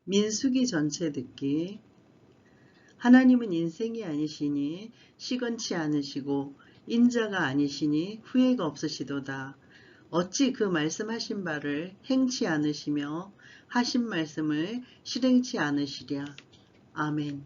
민수기 전체 듣기. 하나님은 인생이 아니시니 시건치 않으시고 인자가 아니시니 후회가 없으시도다. 어찌 그 말씀하신 바를 행치 않으시며 하신 말씀을 실행치 않으시랴. 아멘.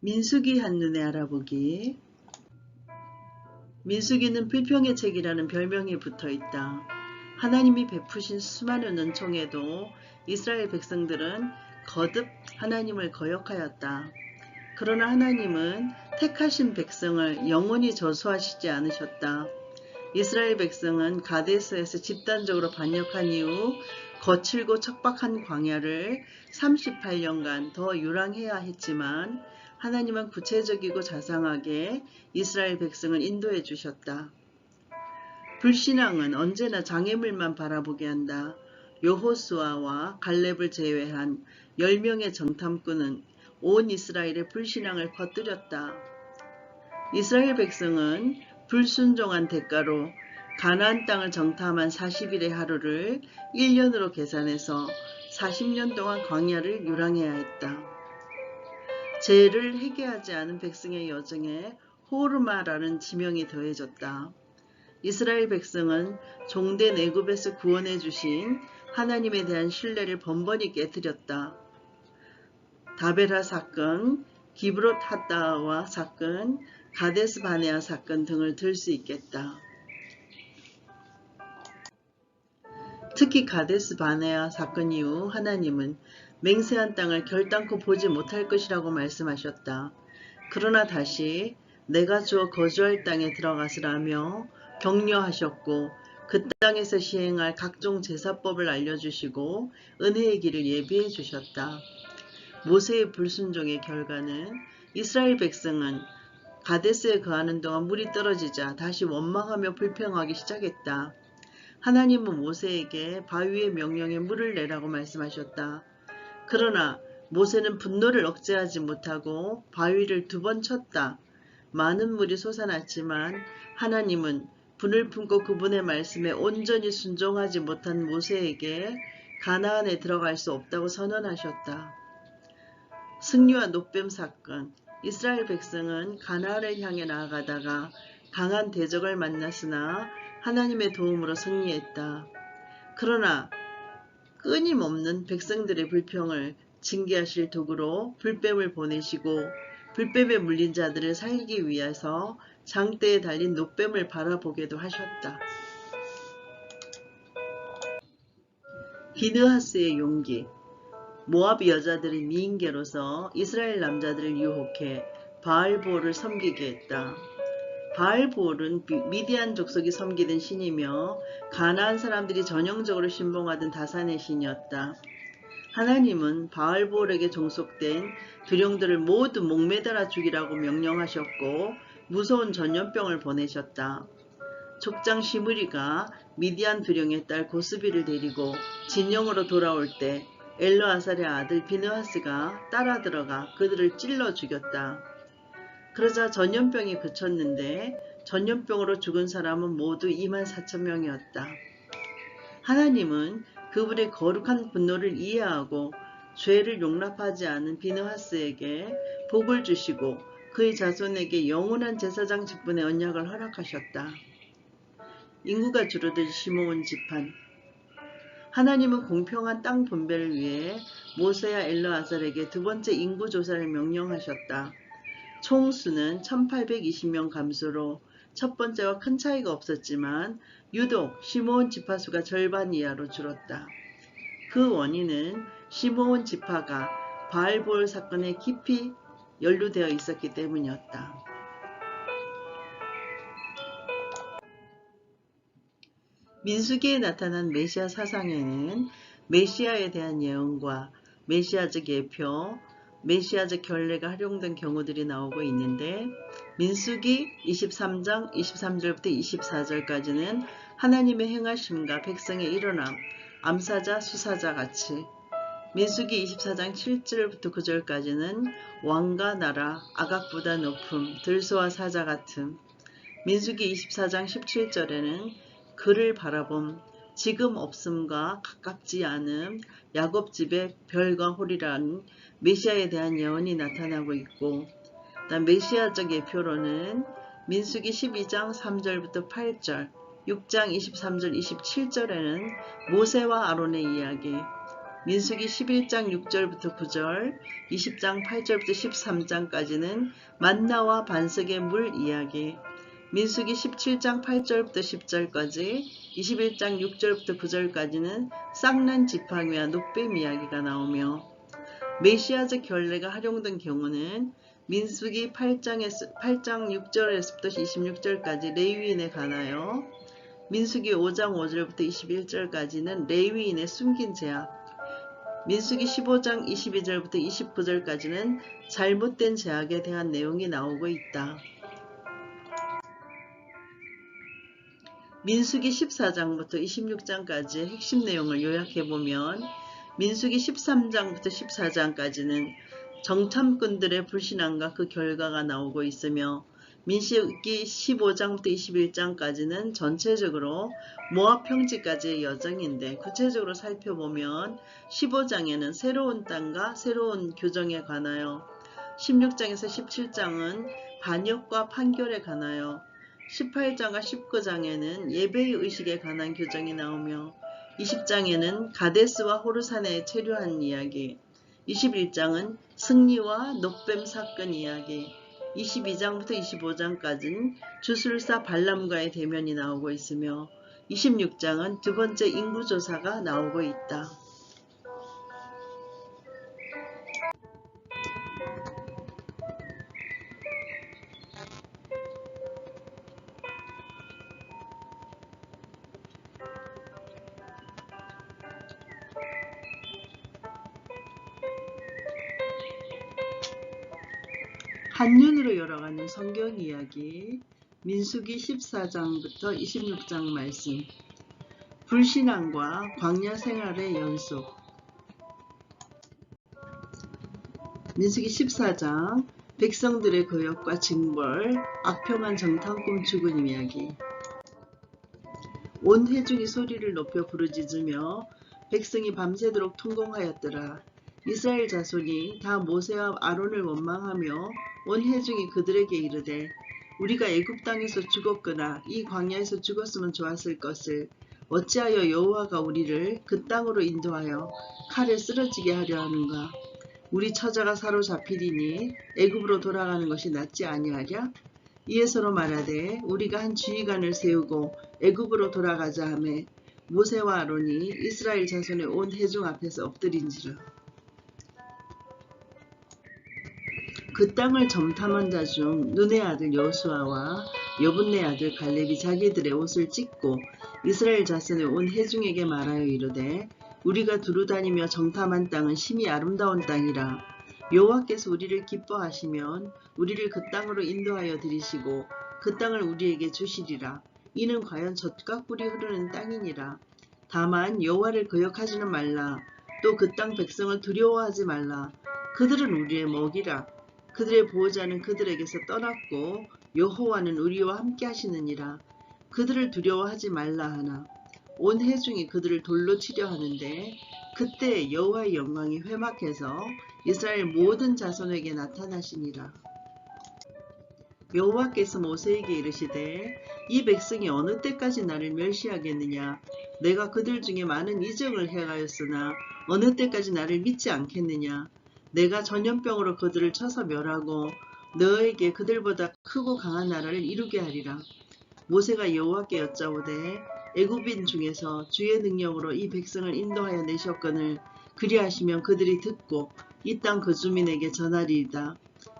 민수기 한눈에 알아보기. 민수기는 불평의 책이라는 별명이 붙어있다. 하나님이 베푸신 수많은 은총에도 이스라엘 백성들은 거듭 하나님을 거역하였다. 그러나 하나님은 택하신 백성을 영원히 저수하시지 않으셨다. 이스라엘 백성은 가데스에서 집단적으로 반역한 이후 거칠고 척박한 광야를 38년간 더 유랑해야 했지만 하나님은 구체적이고 자상하게 이스라엘 백성을 인도해 주셨다. 불신앙은 언제나 장애물만 바라보게 한다. 여호수아와 갈렙을 제외한 10명의 정탐꾼은 온 이스라엘의 불신앙을 퍼뜨렸다. 이스라엘 백성은 불순종한 대가로 가나안 땅을 정탐한 40일의 하루를 1년으로 계산해서 40년 동안 광야를 유랑해야 했다. 죄를 회개하지 않은 백성의 여정에 호르마라는 지명이 더해졌다. 이스라엘 백성은 종된 애굽에서 구원해 주신 하나님에 대한 신뢰를 번번이 깨뜨렸다. 다베라 사건, 기브롯 핫다와 사건, 가데스 바네아 사건 등을 들 수 있겠다. 특히 가데스 바네아 사건 이후 하나님은 맹세한 땅을 결단코 보지 못할 것이라고 말씀하셨다. 그러나 다시 내가 주어 거주할 땅에 들어가시라며 격려하셨고 그 땅에서 시행할 각종 제사법을 알려주시고 은혜의 길을 예비해 주셨다. 모세의 불순종의 결과는 이스라엘 백성은 가데스에 거하는 동안 물이 떨어지자 다시 원망하며 불평하기 시작했다. 하나님은 모세에게 바위의 명령에 물을 내라고 말씀하셨다. 그러나 모세는 분노를 억제하지 못하고 바위를 2번 쳤다. 많은 물이 솟아났지만 하나님은 분을 품고 그분의 말씀에 온전히 순종하지 못한 모세에게 가나안에 들어갈 수 없다고 선언하셨다. 승리와 노뱀 사건. 이스라엘 백성은 가나안을 향해 나아가다가 강한 대적을 만났으나 하나님의 도움으로 승리했다. 그러나 끊임없는 백성들의 불평을 징계하실 도구로 불뱀을 보내시고 불뱀에 물린 자들을 살리기 위해서 장대에 달린 노뱀을 바라보게도 하셨다. 비느하스의 용기. 모압 여자들이 미인계로서 이스라엘 남자들을 유혹해 바알보올을 섬기게 했다. 바알보올은 미디안 족속이 섬기던 신이며 가나안 사람들이 전형적으로 신봉하던 다산의 신이었다. 하나님은 바알보올에게 종속된 두령들을 모두 목매달아 죽이라고 명령하셨고 무서운 전염병을 보내셨다. 족장 시므리가 미디안 두령의 딸 고스비를 데리고 진영으로 돌아올 때 엘르아살의 아들 비느하스가 따라 들어가 그들을 찔러 죽였다. 그러자 전염병이 그쳤는데 전염병으로 죽은 사람은 모두 24,000명이었다. 하나님은 그분의 거룩한 분노를 이해하고 죄를 용납하지 않은 비느하스에게 복을 주시고 그의 자손에게 영원한 제사장 직분의 언약을 허락하셨다. 인구가 줄어들 시므온 집안. 하나님은 공평한 땅 분배를 위해 모세와 엘르아살에게 2번째 인구조사를 명령하셨다. 총수는 1820명 감소로 첫 번째와 큰 차이가 없었지만 유독 시므온 지파수가 절반 이하로 줄었다. 그 원인은 시므온 지파가 바알보올 사건에 깊이 연루되어 있었기 때문이었다. 민수기에 나타난 메시아 사상에는 메시아에 대한 예언과 메시아적 예표, 메시아적 결례가 활용된 경우들이 나오고 있는데 민수기 23장 23절부터 24절까지는 하나님의 행하심과 백성의 일어남, 암사자, 수사자 같이, 민수기 24장 7절부터 9절까지는 왕과 나라, 악악보다 높음, 들소와 사자 같음, 민수기 24장 17절에는 그를 바라봄, 지금 없음과 가깝지 않음, 야곱 집의 별과 홀이라는 메시아에 대한 예언이 나타나고 있고, 메시아적 예표로는 민수기 12장 3절부터 8절, 6장 23절 27절에는 모세와 아론의 이야기, 민수기 11장 6절부터 9절, 20장 8절부터 13장까지는 만나와 반석의 물 이야기, 민수기 17장 8절부터 10절까지 21장 6절부터 9절까지는 쌍난 지팡이와 노뱀 이야기가 나오며 메시아적 결례가 활용된 경우는 민수기 8장 6절에서부터 26절까지 레위인에 관하여, 민수기 5장 5절부터 21절까지는 레위인의 숨긴 죄악, 민수기 15장 22절부터 29절까지는 잘못된 죄악에 대한 내용이 나오고 있다. 민수기 14장부터 26장까지의 핵심 내용을 요약해보면, 민수기 13장부터 14장까지는 정탐꾼들의 불신앙과 그 결과가 나오고 있으며, 민수기 15장부터 21장까지는 전체적으로 모압 평지까지의 여정인데, 구체적으로 살펴보면 15장에는 새로운 땅과 새로운 규정에 관하여, 16장에서 17장은 반역과 판결에 관하여, 18장과 19장에는 예배의 의식에 관한 규정이 나오며, 20장에는 가데스와 호르산에 체류한 이야기, 21장은 승리와 녹뱀 사건 이야기, 22장부터 25장까지는 주술사 발람과의 대면이 나오고 있으며, 26장은 두 번째 인구조사가 나오고 있다. 한눈으로 열어가는 성경 이야기, 민수기 14장부터 26장 말씀, 불신앙과 광야 생활의 연속. 민수기 14장, 백성들의 거역과 징벌, 악평한 정탐꾼 죽은 이야기. 온 회중이 소리를 높여 부르짖으며 백성이 밤새도록 통곡하였더라. 이스라엘 자손이 다 모세와 아론을 원망하며 온 회중이 그들에게 이르되, 우리가 애굽 땅에서 죽었거나 이 광야에서 죽었으면 좋았을 것을 어찌하여 여호와가 우리를 그 땅으로 인도하여 칼에 쓰러지게 하려 하는가? 우리 처자가 사로잡히리니 애굽으로 돌아가는 것이 낫지 아니하랴? 이에 서로 말하되, 우리가 한 지휘관을 세우고 애굽으로 돌아가자 하매 모세와 아론이 이스라엘 자손의 온 회중 앞에서 엎드린지라. 그 땅을 점탐한 자 중 눈의 아들 여호수아와 여분네 아들 갈렙이 자기들의 옷을 찢고 이스라엘 자손의 온 회중에게 말하여 이르되, 우리가 두루다니며 정탐한 땅은 심히 아름다운 땅이라. 여호와께서 우리를 기뻐하시면 우리를 그 땅으로 인도하여 들이시고 그 땅을 우리에게 주시리라. 이는 과연 젖과 꿀이 흐르는 땅이니라. 다만 여호와를 거역하지는 말라. 또 그 땅 백성을 두려워하지 말라. 그들은 우리의 먹이라. 그들의 보호자는 그들에게서 떠났고 여호와는 우리와 함께 하시느니라. 그들을 두려워하지 말라 하나 온 회중이 그들을 돌로 치려 하는데, 그때 여호와의 영광이 회막해서 이스라엘 모든 자손에게 나타나시니라. 여호와께서 모세에게 이르시되, 이 백성이 어느 때까지 나를 멸시하겠느냐? 내가 그들 중에 많은 이적을 행하였으나 어느 때까지 나를 믿지 않겠느냐? 내가 전염병으로 그들을 쳐서 멸하고 너에게 그들보다 크고 강한 나라를 이루게 하리라. 모세가 여호와께 여짜오되, 애굽인 중에서 주의 능력으로 이 백성을 인도하여 내셨거늘 그리하시면 그들이 듣고 이 땅 그 주민에게 전하리이다.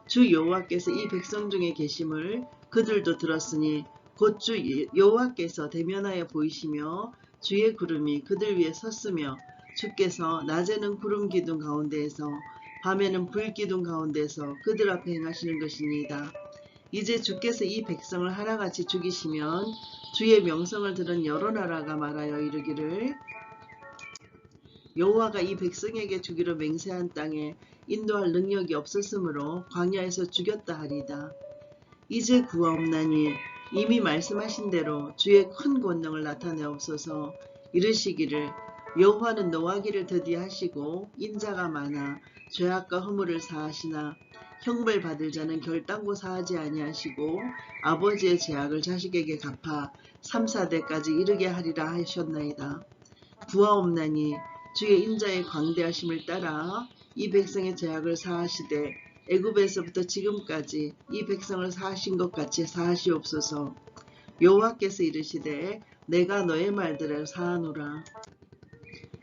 주 여호와께서 이 백성 중에 계심을 그들도 들었으니 곧 주 여호와께서 대면하여 보이시며 주의 구름이 그들 위에 섰으며, 주께서 낮에는 구름 기둥 가운데에서 밤에는 불 기둥 가운데서 그들 앞에 행하시는 것이니이다. 이제 주께서 이 백성을 하나같이 죽이시면 주의 명성을 들은 여러 나라가 말하여 이르기를, 여호와가 이 백성에게 주기로 맹세한 땅에 인도할 능력이 없었으므로 광야에서 죽였다 하리다. 이제 구하옵나니 이미 말씀하신 대로 주의 큰 권능을 나타내옵소서. 이르시기를, 여호와는 노하기를 더디하시고 인자가 많아 죄악과 허물을 사하시나 형벌 받을 자는 결단코 사하지 아니하시고 아버지의 죄악을 자식에게 갚아 3, 4대까지 이르게 하리라 하셨나이다. 구하옵나니 주의 인자의 광대하심을 따라 이 백성의 죄악을 사하시되 애굽에서부터 지금까지 이 백성을 사하신 것 같이 사하시옵소서. 여호와께서 이르시되, 내가 너의 말들을 사하노라.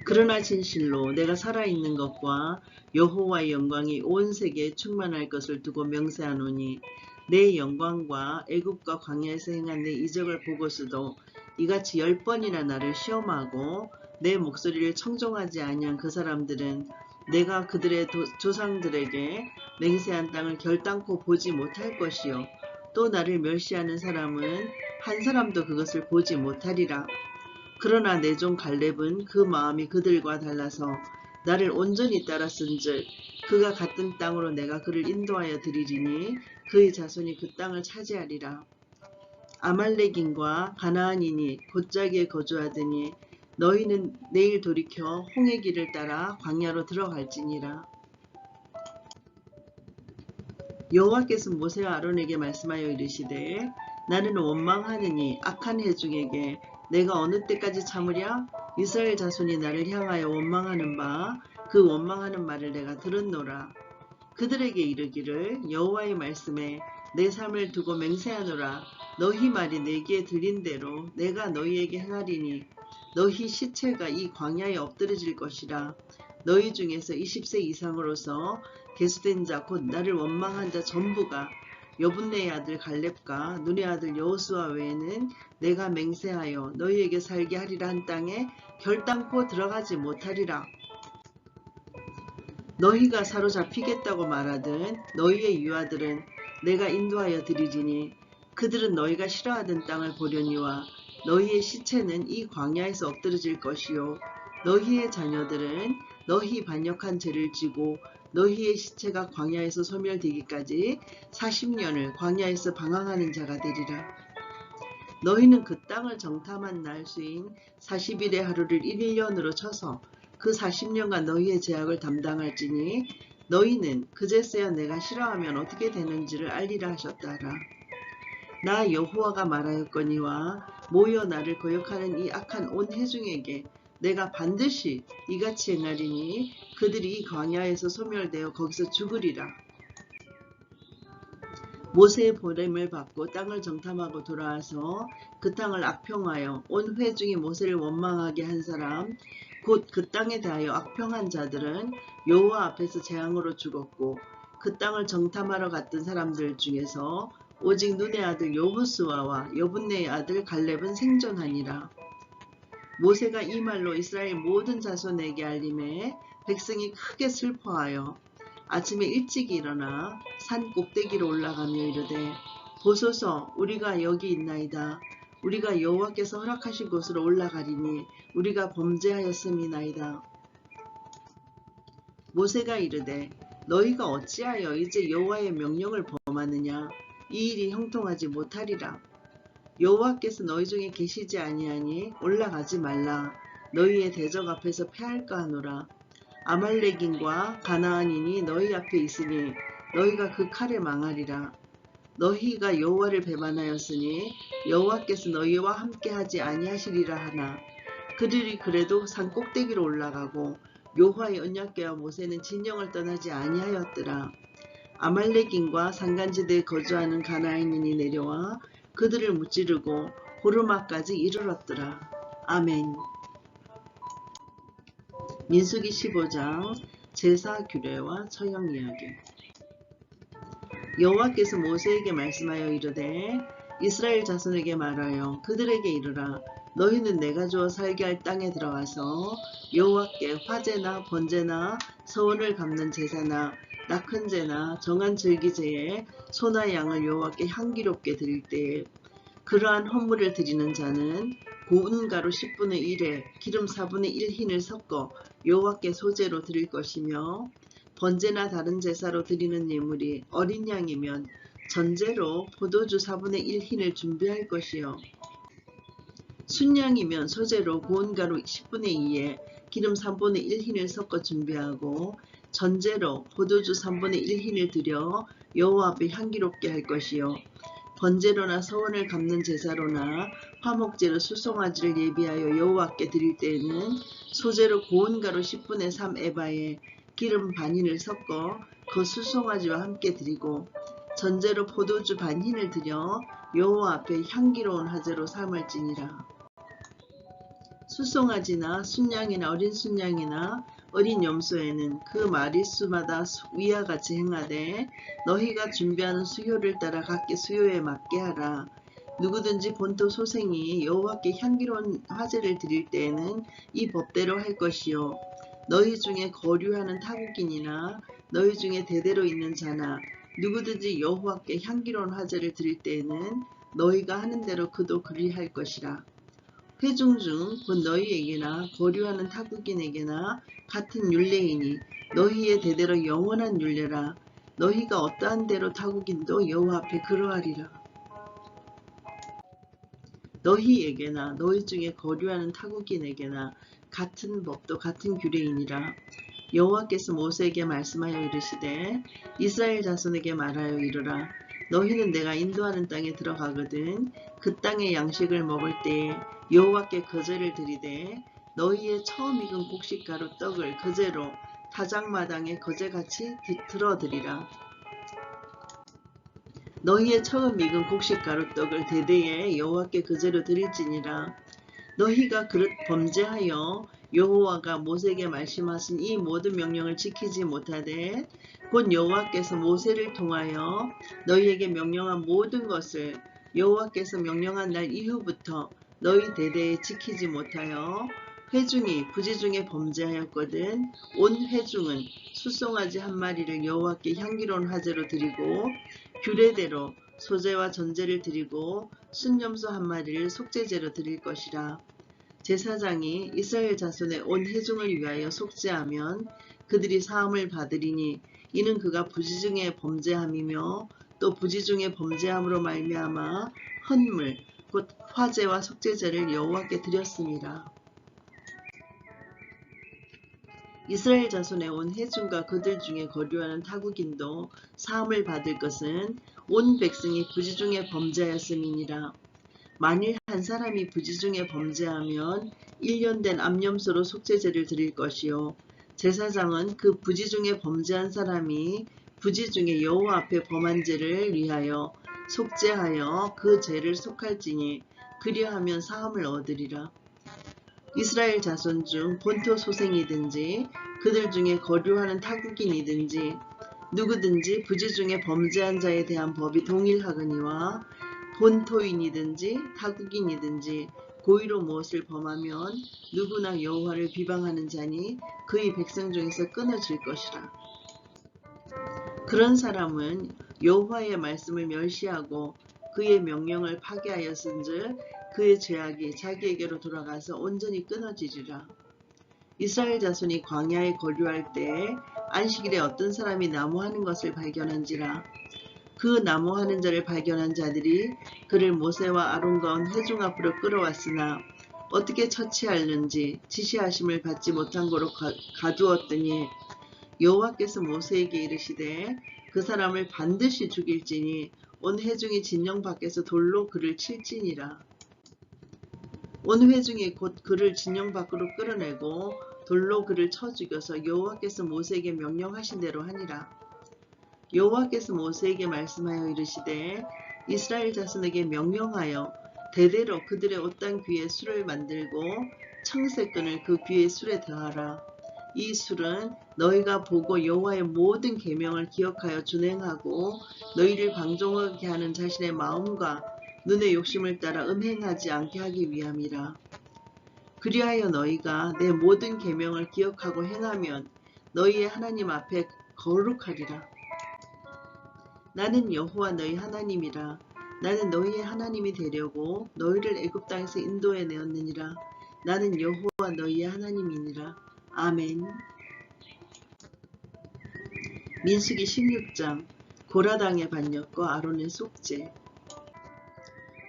그러나 진실로 내가 살아있는 것과 여호와의 영광이 온 세계에 충만할 것을 두고 맹세하노니 내 영광과 애굽과 광야에서 행한 내 이적을 보고서도 이같이 10번이나 나를 시험하고 내 목소리를 청종하지 아니한 그 사람들은 내가 그들의 조상들에게 맹세한 땅을 결단코 보지 못할 것이요 또 나를 멸시하는 사람은 한 사람도 그것을 보지 못하리라. 그러나 내 종 갈렙은 그 마음이 그들과 달라서 나를 온전히 따랐은즉 그가 같은 땅으로 내가 그를 인도하여 드리리니 그의 자손이 그 땅을 차지하리라. 아말렉인과 가나안인이 곧자기에 거주하더니 너희는 내일 돌이켜 홍해 길을 따라 광야로 들어갈지니라. 여호와께서 모세와 아론에게 말씀하여 이르시되 나는 원망하느니 악한 회중에게 내가 어느 때까지 참으랴? 이스라엘 자손이 나를 향하여 원망하는 바 그 원망하는 말을 내가 들었노라. 그들에게 이르기를 여호와의 말씀에 내 삶을 두고 맹세하노라. 너희 말이 내 귀에 들린 대로 내가 너희에게 행하리니 너희 시체가 이 광야에 엎드러질 것이라. 너희 중에서 20세 이상으로서 계수된 자 곧 나를 원망한 자 전부가 여분네의 아들 갈렙과 눈의 아들 여호수아 외에는 내가 맹세하여 너희에게 살게 하리라 한 땅에 결단코 들어가지 못하리라. 너희가 사로잡히겠다고 말하든 너희의 유아들은 내가 인도하여 드리리니 그들은 너희가 싫어하던 땅을 보려니와 너희의 시체는 이 광야에서 엎드러질 것이요 너희의 자녀들은 너희 반역한 죄를 지고 너희의 시체가 광야에서 소멸되기까지 40년을 광야에서 방황하는 자가 되리라. 너희는 그 땅을 정탐한 날 수인 40일의 하루를 1년으로 쳐서 그 40년간 너희의 죄악을 담당할지니 너희는 그제서야 내가 싫어하면 어떻게 되는지를 알리라 하셨다라. 나 여호와가 말하였거니와 모여 나를 거역하는 이 악한 온 회중에게 내가 반드시 이같이 행하리니 그들이 이 광야에서 소멸되어 거기서 죽으리라. 모세의 보냄을 받고 땅을 정탐하고 돌아와서 그 땅을 악평하여 온 회중이 모세를 원망하게 한 사람 곧 그 땅에 대하여 악평한 자들은 여호와 앞에서 재앙으로 죽었고 그 땅을 정탐하러 갔던 사람들 중에서 오직 눈의 아들 여호수아와 여분네의 아들 갈렙은 생존하니라. 모세가 이 말로 이스라엘 모든 자손에게 알림해 백성이 크게 슬퍼하여 아침에 일찍 일어나 산 꼭대기로 올라가며 이르되 보소서 우리가 여기 있나이다. 우리가 여호와께서 허락하신 곳으로 올라가리니 우리가 범죄하였음이나이다. 모세가 이르되 너희가 어찌하여 이제 여호와의 명령을 범하느냐? 이 일이 형통하지 못하리라. 여호와께서 너희 중에 계시지 아니하니 올라가지 말라. 너희의 대적 앞에서 패할까 하노라. 아말렉인과 가나안인이 너희 앞에 있으니 너희가 그 칼에 망하리라. 너희가 여호와를 배반하였으니 여호와께서 너희와 함께하지 아니하시리라 하나 그들이 그래도 산 꼭대기로 올라가고 여호와의 언약궤와 모세는 진영을 떠나지 아니하였더라. 아말렉인과 산간지대에 거주하는 가나안인이 내려와 그들을 무찌르고 호르마까지 이르렀더라. 아멘. 민수기 15장 제사 규례와 처형 이야기. 여호와께서 모세에게 말씀하여 이르되 이스라엘 자손에게 말하여 그들에게 이르라. 너희는 내가 주어 살게 할 땅에 들어가서 여호와께 화제나 번제나 서원을 갚는 제사나 낙헌제나 정한 절기제에 소나 양을 여호와께 향기롭게 드릴 때에 그러한 헌물을 드리는 자는 고운 가루 10분의 1에 기름 4분의 1 흰을 섞어 여호와께 소제로 드릴 것이며 번제나 다른 제사로 드리는 예물이 어린 양이면 전제로 포도주 4분의 1 흰을 준비할 것이요 순양이면 소제로 고운 가루 10분의 2에 기름 3분의 1 흰을 섞어 준비하고 전제로 포도주 3분의 1 흰을 드려 여호와 앞에 향기롭게 할 것이요 번제로나 서원을 갚는 제사로나 화목제로 수송아지를 예비하여 여호와께 드릴 때에는 소제로 고운 가루 10분의 3 에바에 기름 반 흰을 섞어 그 수송아지와 함께 드리고 전제로 포도주 반 흰을 드려 여호와 앞에 향기로운 화제로 삼을지니라. 수송아지나 순양이나 어린 순양이나 어린 염소에는 그 마리수마다 위와 같이 행하되 너희가 준비하는 수요를 따라 각기 수요에 맞게 하라. 누구든지 본토 소생이 여호와께 향기로운 화제를 드릴 때에는 이 법대로 할 것이요. 너희 중에 거류하는 타국인이나 너희 중에 대대로 있는 자나 누구든지 여호와께 향기로운 화제를 드릴 때에는 너희가 하는 대로 그도 그리할 것이라. 회중 중 곧 너희에게나 거류하는 타국인에게나 같은 율례이니 너희의 대대로 영원한 율례라. 너희가 어떠한 대로 타국인도 여호와 앞에 그러하리라. 너희에게나 너희 중에 거류하는 타국인에게나 같은 법도 같은 규례이니라. 여호와께서 모세에게 말씀하여 이르시되 이스라엘 자손에게 말하여 이르라. 너희는 내가 인도하는 땅에 들어가거든 그 땅의 양식을 먹을 때에 여호와께 거제를 드리되 너희의 처음 익은 곡식가루 떡을 거제로 타작마당에 거제같이 들어드리라. 너희의 처음 익은 곡식가루 떡을 대대에 여호와께 거제로 드릴지니라. 너희가 그릇 범죄하여 여호와가 모세에게 말씀하신 이 모든 명령을 지키지 못하되 곧 여호와께서 모세를 통하여 너희에게 명령한 모든 것을 여호와께서 명령한 날 이후부터 너희 대대에 지키지 못하여 회중이 부지 중에 범죄하였거든 온 회중은 수송아지 한 마리를 여호와께 향기로운 화제로 드리고 규례대로 소제와 전제를 드리고 순염소 한 마리를 속죄제로 드릴 것이라. 제사장이 이스라엘 자손의 온 회중을 위하여 속죄하면 그들이 사함을 받으리니 이는 그가 부지 중에 범죄함이며 또 부지 중에 범죄함으로 말미암아 헌물 곧 화제와 속죄제를 여호와께 드렸습니다. 이스라엘 자손의 온 회중과 그들 중에 거류하는 타국인도 사함을 받을 것은 온 백성이 부지 중에 범죄하였음이니라. 만일 한 사람이 부지 중에 범죄하면 1년 된 암염소로 속죄제를 드릴 것이요. 제사장은 그 부지 중에 범죄한 사람이 부지 중에 여호와 앞에 범한 죄를 위하여 속죄하여 그 죄를 속할지니 그리하면 사함을 얻으리라. 이스라엘 자손 중 본토 소생이든지 그들 중에 거류하는 타국인이든지 누구든지 부지 중에 범죄한 자에 대한 법이 동일하거니와 본토인이든지 타국인이든지 고의로 무엇을 범하면 누구나 여호와를 비방하는 자니 그의 백성 중에서 끊어질 것이라. 그런 사람은 여호와의 말씀을 멸시하고 그의 명령을 파괴하였은즉 그의 죄악이 자기에게로 돌아가서 온전히 끊어지리라. 이스라엘 자손이 광야에 거류할 때에 안식일에 어떤 사람이 나무하는 것을 발견한지라. 그 나무하는 자를 발견한 자들이 그를 모세와 아론과 온 회중 앞으로 끌어왔으나 어떻게 처치하는지 지시하심을 받지 못한 고로 가두었더니 여호와께서 모세에게 이르시되 그 사람을 반드시 죽일지니 온 회중이 진영 밖에서 돌로 그를 칠지니라. 온 회중이 곧 그를 진영 밖으로 끌어내고 돌로 그를 쳐 죽여서 여호와께서 모세에게 명령하신 대로 하니라. 여호와께서 모세에게 말씀하여 이르시되 이스라엘 자손에게 명령하여 대대로 그들의 옷단 귀에 술을 만들고 청새끈을 그 귀에 술에 더하라. 이 술은 너희가 보고 여호와의 모든 계명을 기억하여 준행하고 너희를 방종하게 하는 자신의 마음과 눈의 욕심을 따라 음행하지 않게 하기 위함이라. 그리하여 너희가 내 모든 계명을 기억하고 행하면 너희의 하나님 앞에 거룩하리라. 나는 여호와 너희 하나님이라. 나는 너희의 하나님이 되려고 너희를 애굽 땅에서 인도해 내었느니라. 나는 여호와 너희의 하나님이니라. 아멘. 민수기 16장 고라당의 반역과 아론의 속죄.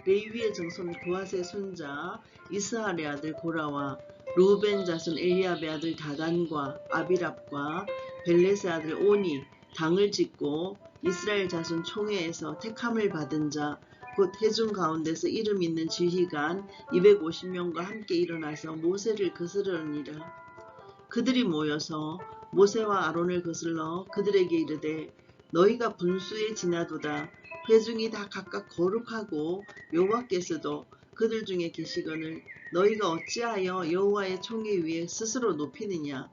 레위의 정손 고핫의 손자 이스할의 아들 고라와 루벤 자손 엘리압의 아들 다단과 아비랍과 벨렛의 아들 온이 당을 짓고 이스라엘 자손 총회에서 택함을 받은 자 곧 회중 가운데서 이름 있는 지휘관 250명과 함께 일어나서 모세를 거스르니라. 그들이 모여서 모세와 아론을 거슬러 그들에게 이르되 너희가 분수에 지나도다. 회중이 다 각각 거룩하고 여호와께서도 그들 중에 계시거늘 너희가 어찌하여 여호와의 총회 위에 스스로 높이느냐.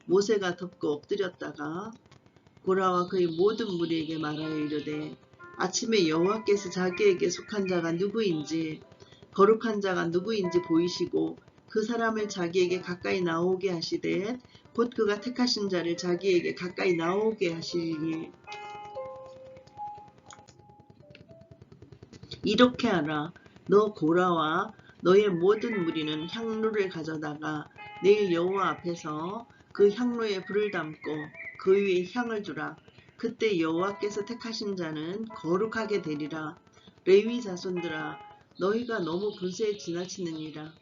모세가 덮고 엎드렸다가 고라와 그의 모든 무리에게 말하여 이르되 아침에 여호와께서 자기에게 속한 자가 누구인지 거룩한 자가 누구인지 보이시고 그 사람을 자기에게 가까이 나오게 하시되 곧 그가 택하신 자를 자기에게 가까이 나오게 하시리니 이렇게 하라. 너 고라와 너의 모든 무리는 향로를 가져다가 내일 여호와 앞에서 그 향로에 불을 담고 그 위에 향을 두라. 그때 여호와께서 택하신 자는 거룩하게 되리라. 레위 자손들아 너희가 너무 분수에 지나치느니라.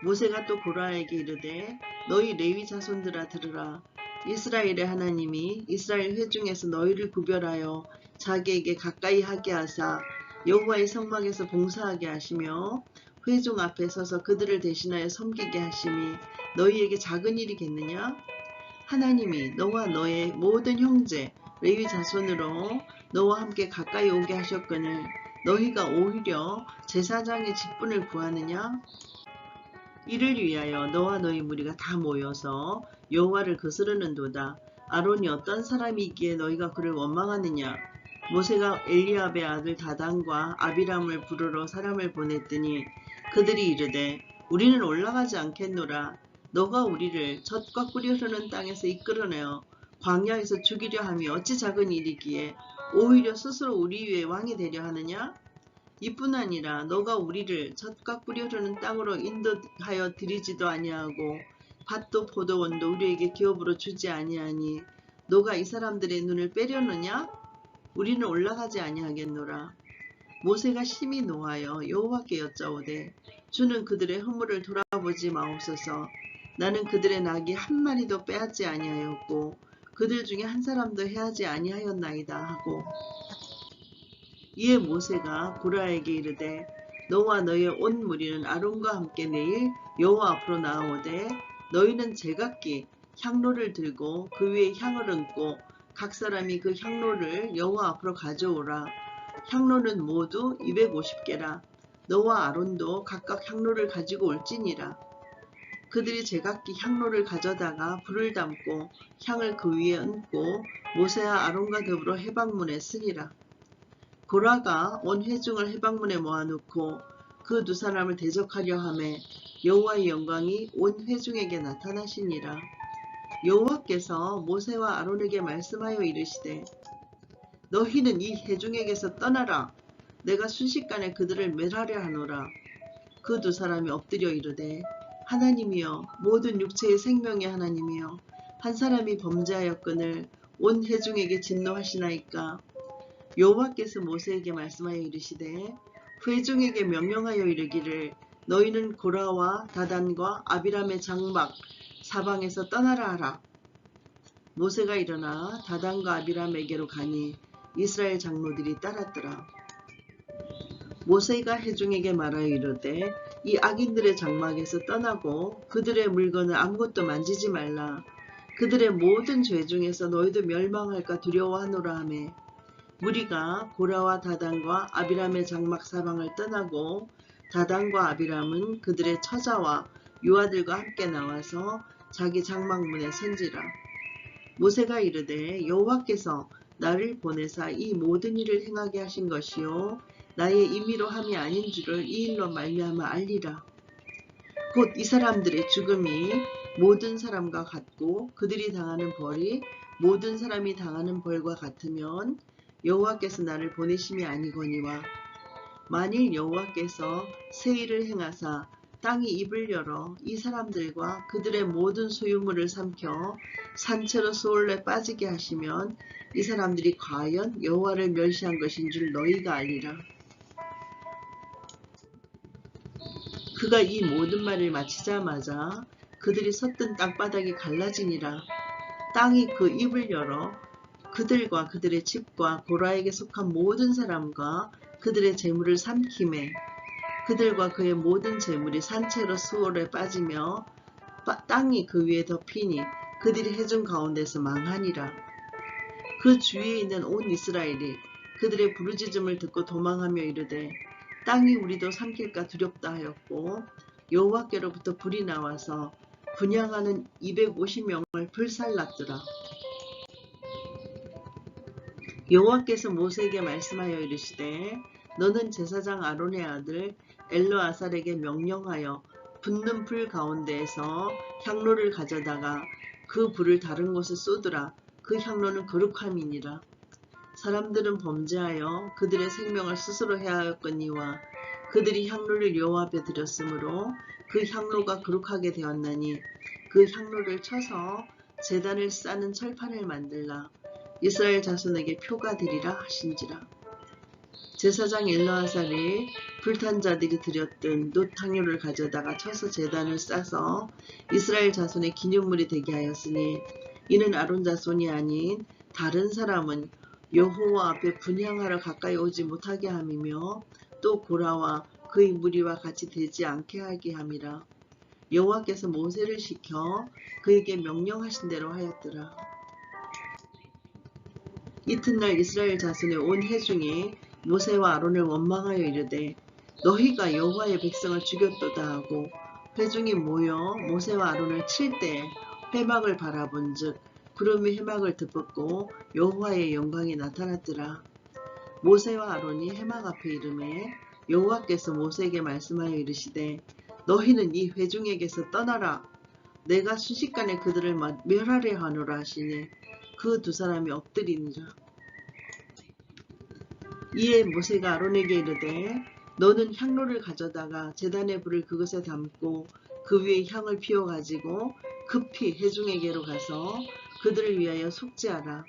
모세가 또 고라에게 이르되 너희 레위 자손들아 들으라. 이스라엘의 하나님이 이스라엘 회중에서 너희를 구별하여 자기에게 가까이 하게 하사 여호와의 성막에서 봉사하게 하시며 회중 앞에 서서 그들을 대신하여 섬기게 하심이 너희에게 작은 일이겠느냐? 하나님이 너와 너의 모든 형제 레위 자손으로 너와 함께 가까이 오게 하셨거늘 너희가 오히려 제사장의 직분을 구하느냐? 이를 위하여 너와 너희 무리가 다 모여서 여호와를 거스르는도다. 아론이 어떤 사람이기에 너희가 그를 원망하느냐? 모세가 엘리압의 아들 다단과 아비람을 부르러 사람을 보냈더니 그들이 이르되 우리는 올라가지 않겠노라. 너가 우리를 젖과 꿀이 흐르는 땅에서 이끌어내어 광야에서 죽이려 함이 어찌 작은 일이기에 오히려 스스로 우리 위에 왕이 되려 하느냐? 이뿐 아니라 너가 우리를 젖과 꿀이 흐르는 땅으로 인도하여 드리지도 아니하고 밭도 포도원도 우리에게 기업으로 주지 아니하니 너가 이 사람들의 눈을 빼려느냐? 우리는 올라가지 아니하겠노라. 모세가 심히 노하여 여호와께 여짜오되 주는 그들의 허물을 돌아보지 마옵소서. 나는 그들의 낙이 한 마리도 빼앗지 아니하였고 그들 중에 한 사람도 해하지 아니하였나이다 하고 이에 모세가 고라에게 이르되 너와 너의 온 무리는 아론과 함께 내일 여호와 앞으로 나아오되 너희는 제각기 향로를 들고 그 위에 향을 얹고 각 사람이 그 향로를 여호와 앞으로 가져오라. 향로는 모두 250개라. 너와 아론도 각각 향로를 가지고 올지니라. 그들이 제각기 향로를 가져다가 불을 담고 향을 그 위에 얹고 모세와 아론과 더불어 해방문에 쓰니라. 고라가 온 회중을 해방문에 모아놓고 그 두 사람을 대적하려 하매 여호와의 영광이 온 회중에게 나타나시니라. 여호와께서 모세와 아론에게 말씀하여 이르시되 너희는 이 회중에게서 떠나라. 내가 순식간에 그들을 멸하려 하노라. 그 두 사람이 엎드려 이르되 하나님이여 모든 육체의 생명의 하나님이여 한 사람이 범죄하였거늘 온 회중에게 진노하시나이까. 여호와께서 모세에게 말씀하여 이르시되 회중에게 명령하여 이르기를 너희는 고라와 다단과 아비람의 장막 사방에서 떠나라 하라. 모세가 일어나 다단과 아비람에게로 가니 이스라엘 장로들이 따랐더라. 모세가 회중에게 말하여 이르되 이 악인들의 장막에서 떠나고 그들의 물건을 아무것도 만지지 말라. 그들의 모든 죄 중에서 너희도 멸망할까 두려워하노라 하매 무리가 고라와 다단과 아비람의 장막 사방을 떠나고 다단과 아비람은 그들의 처자와 유아들과 함께 나와서 자기 장막문에 선지라. 모세가 이르되 여호와께서 나를 보내사 이 모든 일을 행하게 하신 것이요 나의 임의로 함이 아닌 줄을 이 일로 말미암아 알리라. 곧 이 사람들의 죽음이 모든 사람과 같고 그들이 당하는 벌이 모든 사람이 당하는 벌과 같으면 여호와께서 나를 보내심이 아니거니와 만일 여호와께서 새 일을 행하사 땅이 입을 열어 이 사람들과 그들의 모든 소유물을 삼켜 산채로 수올래 빠지게 하시면 이 사람들이 과연 여호와를 멸시한 것인 줄 너희가 알리라. 그가 이 모든 말을 마치자마자 그들이 섰던 땅바닥이 갈라지니라. 땅이 그 입을 열어 그들과 그들의 집과 고라에게 속한 모든 사람과 그들의 재물을 삼키매 그들과 그의 모든 재물이 산채로 수월에 빠지며 땅이 그 위에 덮이니 그들이 회중 가운데서 망하니라. 그 주위에 있는 온 이스라엘이 그들의 부르짖음을 듣고 도망하며 이르되 땅이 우리도 삼킬까 두렵다 하였고 여호와께로부터 불이 나와서 분향하는 250명을 불살랐더라. 여호와께서 모세에게 말씀하여 이르시되 너는 제사장 아론의 아들 엘르아살에게 명령하여 붙는 불 가운데에서 향로를 가져다가 그 불을 다른 곳에 쏟으라. 그 향로는 거룩함이니라. 사람들은 범죄하여 그들의 생명을 스스로 해하였거니와 그들이 향로를 여호와 앞에 드렸으므로 그 향로가 거룩하게 되었나니 그 향로를 쳐서 제단을 싸는 철판을 만들라. 이스라엘 자손에게 표가 되리라 하신지라. 제사장 엘르아살이 불탄 자들이 드렸던 놋 향료를 가져다가 쳐서 제단을 싸서 이스라엘 자손의 기념물이 되게 하였으니 이는 아론 자손이 아닌 다른 사람은 여호와 앞에 분향하러 가까이 오지 못하게 함이며 또 고라와 그의 무리와 같이 되지 않게 하게 함이라. 여호와께서 모세를 시켜 그에게 명령하신 대로 하였더라. 이튿날 이스라엘 자손의 온 회중이 모세와 아론을 원망하여 이르되 너희가 여호와의 백성을 죽였도다 하고 회중이 모여 모세와 아론을 칠 때 회막을 바라본즉 구름이 회막을 덮었고 여호와의 영광이 나타났더라. 모세와 아론이 회막 앞에 이르매 여호와께서 모세에게 말씀하여 이르시되 너희는 이 회중에게서 떠나라. 내가 순식간에 그들을 멸하려 하노라 하시니 그 두 사람이 엎드리니라. 이에 모세가 아론에게 이르되 너는 향로를 가져다가 제단의 불을 그것에 담고 그 위에 향을 피워 가지고 급히 회중에게로 가서 그들을 위하여 속죄하라.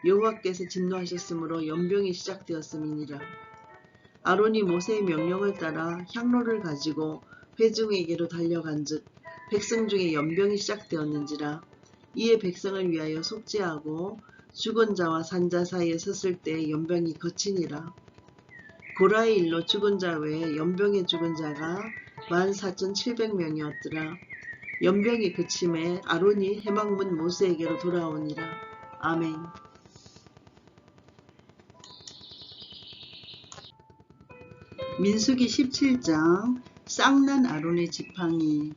여호와께서 진노하셨으므로 연병이 시작되었음이니라. 아론이 모세의 명령을 따라 향로를 가지고 회중에게로 달려간즉 백성 중에 연병이 시작되었는지라. 이에 백성을 위하여 속죄하고 죽은 자와 산 자 사이에 섰을 때 연병이 거치니라. 고라의 일로 죽은 자 외에 연병에 죽은 자가 14,700명이었더라. 연병이 그침에 아론이 회막문 모세에게로 돌아오니라. 아멘. 민수기 17장 쌍난 아론의 지팡이.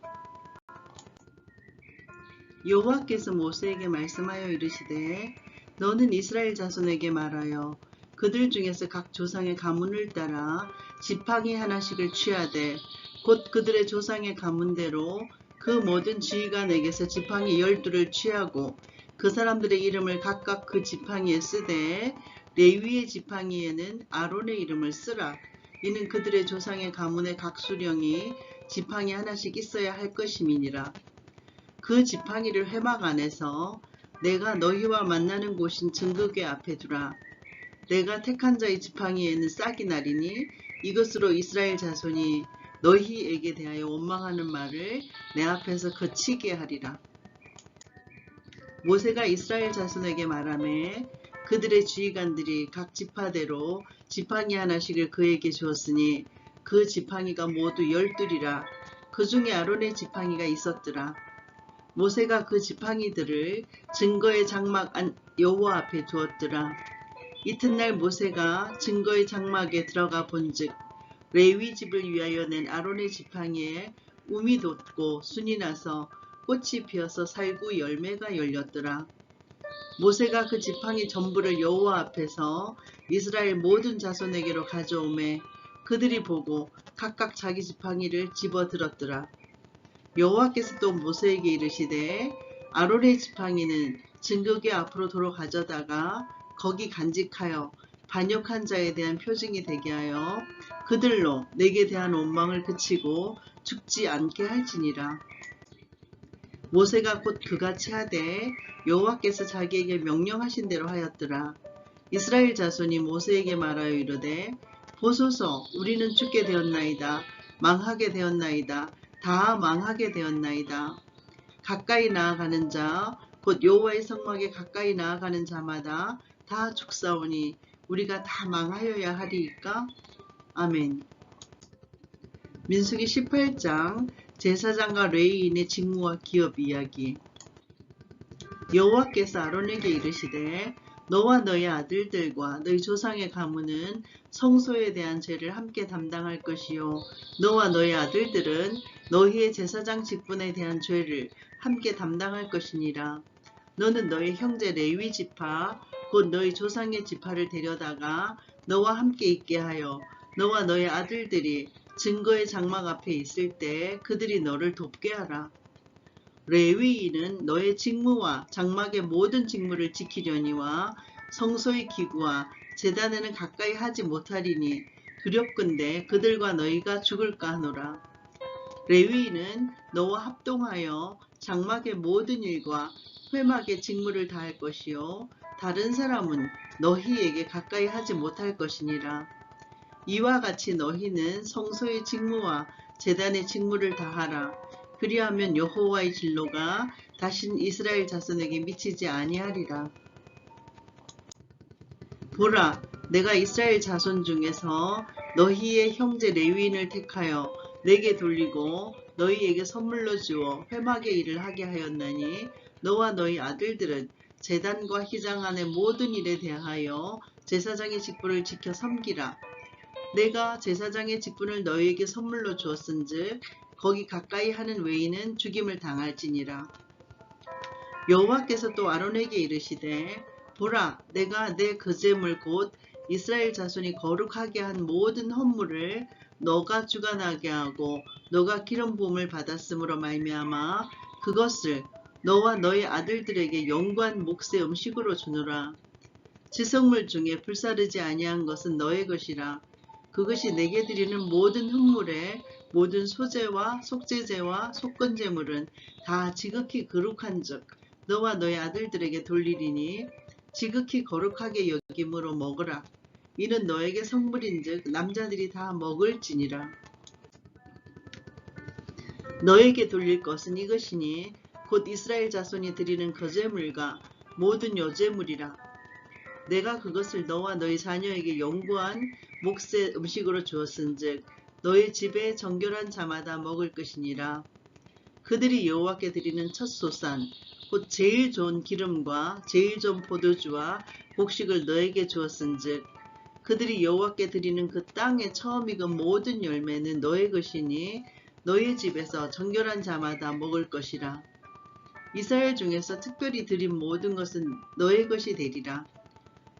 여호와께서 모세에게 말씀하여 이르시되 너는 이스라엘 자손에게 말하여 그들 중에서 각 조상의 가문을 따라 지팡이 하나씩을 취하되 곧 그들의 조상의 가문대로 그 모든 지휘가 내게서 지팡이 12를 취하고 그 사람들의 이름을 각각 그 지팡이에 쓰되 레위의 지팡이에는 아론의 이름을 쓰라. 이는 그들의 조상의 가문의 각 수령이 지팡이 하나씩 있어야 할 것임이니라. 그 지팡이를 회막 안에서 내가 너희와 만나는 곳인 증거궤 앞에 두라. 내가 택한 자의 지팡이에는 싹이 나리니 이것으로 이스라엘 자손이 너희에게 대하여 원망하는 말을 내 앞에서 그치게 하리라. 모세가 이스라엘 자손에게 말하매 그들의 지휘관들이 각 지파대로 지팡이 하나씩을 그에게 주었으니 그 지팡이가 모두 12이라. 그 중에 아론의 지팡이가 있었더라. 모세가 그 지팡이들을 증거의 장막 안 여호와 앞에 두었더라. 이튿날 모세가 증거의 장막에 들어가 본즉 레위 집을 위하여 낸 아론의 지팡이에 움이 돋고 순이 나서 꽃이 피어서 살구 열매가 열렸더라. 모세가 그 지팡이 전부를 여호와 앞에서 이스라엘 모든 자손에게로 가져오매 그들이 보고 각각 자기 지팡이를 집어들었더라. 여호와께서 또 모세에게 이르시되 아론의 지팡이는 증거궤 앞으로 도로 가져다가 거기 간직하여 반역한 자에 대한 표징이 되게 하여 그들로 내게 대한 원망을 그치고 죽지 않게 할지니라. 모세가 곧 그같이 하되 여호와께서 자기에게 명령하신 대로 하였더라. 이스라엘 자손이 모세에게 말하여 이르되 보소서 우리는 죽게 되었나이다. 망하게 되었나이다. 다 망하게 되었나이다. 가까이 나아가는 자 곧 여호와의 성막에 가까이 나아가는 자마다 다 죽사오니 우리가 다 망하여야 하리이까? 아멘. 민수기 18장 제사장과 레위인의 직무와 기업 이야기. 여호와께서 아론에게 이르시되 너와 너희 아들들과 너희 조상의 가문은 성소에 대한 죄를 함께 담당할 것이요 너와 너희 아들들은 너희의 제사장 직분에 대한 죄를 함께 담당할 것이니라. 너는 너희 형제 레위 지파 곧 너희 조상의 지파를 데려다가 너와 함께 있게 하여 너와 너희 아들들이 증거의 장막 앞에 있을 때 그들이 너를 돕게 하라. 레위인은 너의 직무와 장막의 모든 직무를 지키려니와 성소의 기구와 제단에는 가까이 하지 못하리니 두렵건대 그들과 너희가 죽을까 하노라. 레위인은 너와 합동하여 장막의 모든 일과 회막의 직무를 다할 것이요 다른 사람은 너희에게 가까이 하지 못할 것이니라. 이와 같이 너희는 성소의 직무와 제단의 직무를 다하라. 그리하면 여호와의 진노가 다신 이스라엘 자손에게 미치지 아니하리라. 보라, 내가 이스라엘 자손 중에서 너희의 형제 레위인을 택하여 내게 돌리고 너희에게 선물로 주어 회막의 일을 하게 하였나니 너와 너희 아들들은 제단과 휘장 안의 모든 일에 대하여 제사장의 직분을 지켜 섬기라. 내가 제사장의 직분을 너희에게 선물로 주었은즉 거기 가까이 하는 외인은 죽임을 당할지니라. 여호와께서 또 아론에게 이르시되 보라, 내가 내 그제물 곧 이스라엘 자손이 거룩하게 한 모든 헌물을 너가 주관하게 하고 너가 기름 부음을 받았으므로 말미암아 그것을 너와 너희 아들들에게 영구한 몫의 음식으로 주노라. 지성물 중에 불사르지 아니한 것은 너의 것이라. 그것이 내게 드리는 모든 흠물의 모든 소제와 속제제와 속건제물은 다 지극히 거룩한즉 너와 너희 아들들에게 돌리리니 지극히 거룩하게 여김으로 먹으라. 이는 너에게 성물인즉 남자들이 다 먹을지니라. 너에게 돌릴 것은 이것이니 곧 이스라엘 자손이 드리는 거제물과 모든 여제물이라. 내가 그것을 너와 너희 자녀에게 영구한 몫의 음식으로 주었은즉 너희 집에 정결한 자마다 먹을 것이니라. 그들이 여호와께 드리는 첫 소산 곧 제일 좋은 기름과 제일 좋은 포도주와 곡식을 너에게 주었은즉 그들이 여호와께 드리는 그 땅에 처음 익은 모든 열매는 너의 것이니 너희 집에서 정결한 자마다 먹을 것이라. 이스라엘 중에서 특별히 드린 모든 것은 너의 것이 되리라.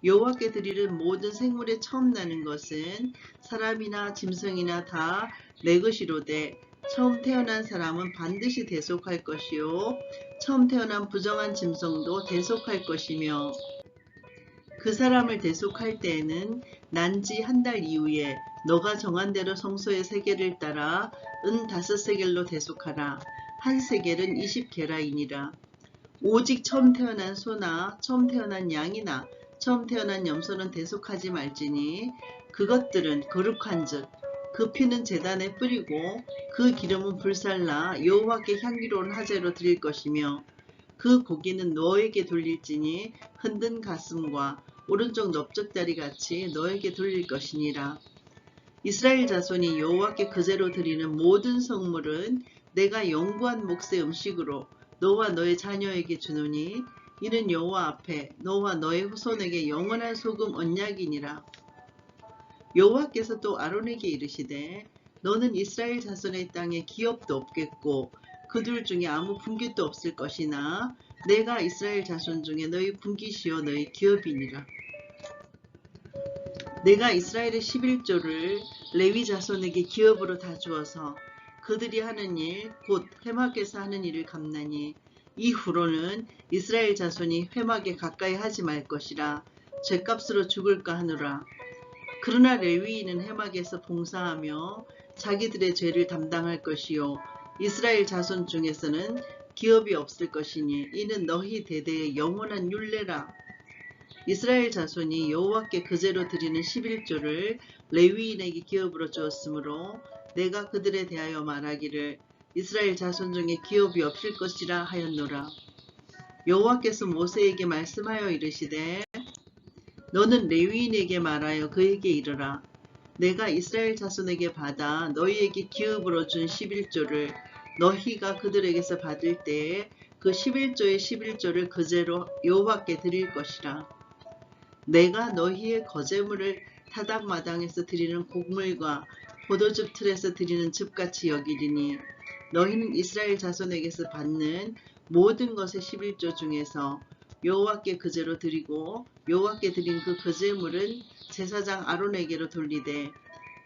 여호와께 드리는 모든 생물의 처음 나는 것은 사람이나 짐승이나 다 내 것이로되 처음 태어난 사람은 반드시 대속할 것이요 처음 태어난 부정한 짐승도 대속할 것이며 그 사람을 대속할 때에는 난지 한 달 이후에 너가 정한 대로 성소의 세겔을 따라 은 5세겔로 대속하라. 한 세겔은 20게라이니라. 오직 처음 태어난 소나 처음 태어난 양이나 처음 태어난 염소는 대속하지 말지니 그것들은 거룩한즉 그 피는 제단에 뿌리고 그 기름은 불살라 여호와께 향기로운 화제로 드릴 것이며 그 고기는 너에게 돌릴지니 흔든 가슴과 오른쪽 넓적다리 같이 너에게 돌릴 것이니라. 이스라엘 자손이 여호와께 그제로 드리는 모든 성물은 내가 영구한 몫의 음식으로 너와 너의 자녀에게 주노니 이는 여호와 앞에 너와 너의 후손에게 영원한 소금 언약이니라. 여호와께서 또 아론에게 이르시되 너는 이스라엘 자손의 땅에 기업도 없겠고 그들 중에 아무 분깃도 없을 것이나 내가 이스라엘 자손 중에 너희 분깃이요 너희 기업이니라. 내가 이스라엘의 11조를 레위 자손에게 기업으로 다 주어서 그들이 하는 일 곧 회막에서 하는 일을 갚나니 이후로는 이스라엘 자손이 회막에 가까이 하지 말 것이라 죗값으로 죽을까 하노라. 그러나 레위인은 회막에서 봉사하며 자기들의 죄를 담당할 것이요 이스라엘 자손 중에서는 기업이 없을 것이니 이는 너희 대대의 영원한 율례라. 이스라엘 자손이 여호와께 그제로 드리는 11조를 레위인에게 기업으로 주었으므로 내가 그들에 대하여 말하기를 이스라엘 자손 중에 기업이 없을 것이라 하였노라. 여호와께서 모세에게 말씀하여 이르시되 너는 레위인에게 말하여 그에게 이르라. 내가 이스라엘 자손에게 받아 너희에게 기업으로 준 11조를 너희가 그들에게서 받을 때에 그 11조의 11조를 그제로 여호와께 드릴 것이라. 내가 너희의 거제물을 타작마당에서 드리는 곡물과 포도즙 틀에서 드리는 즙같이 여기리니 너희는 이스라엘 자손에게서 받는 모든 것의 11조 중에서 여호와께 그제로 드리고 여호와께 드린 그 거제물은 제사장 아론에게로 돌리되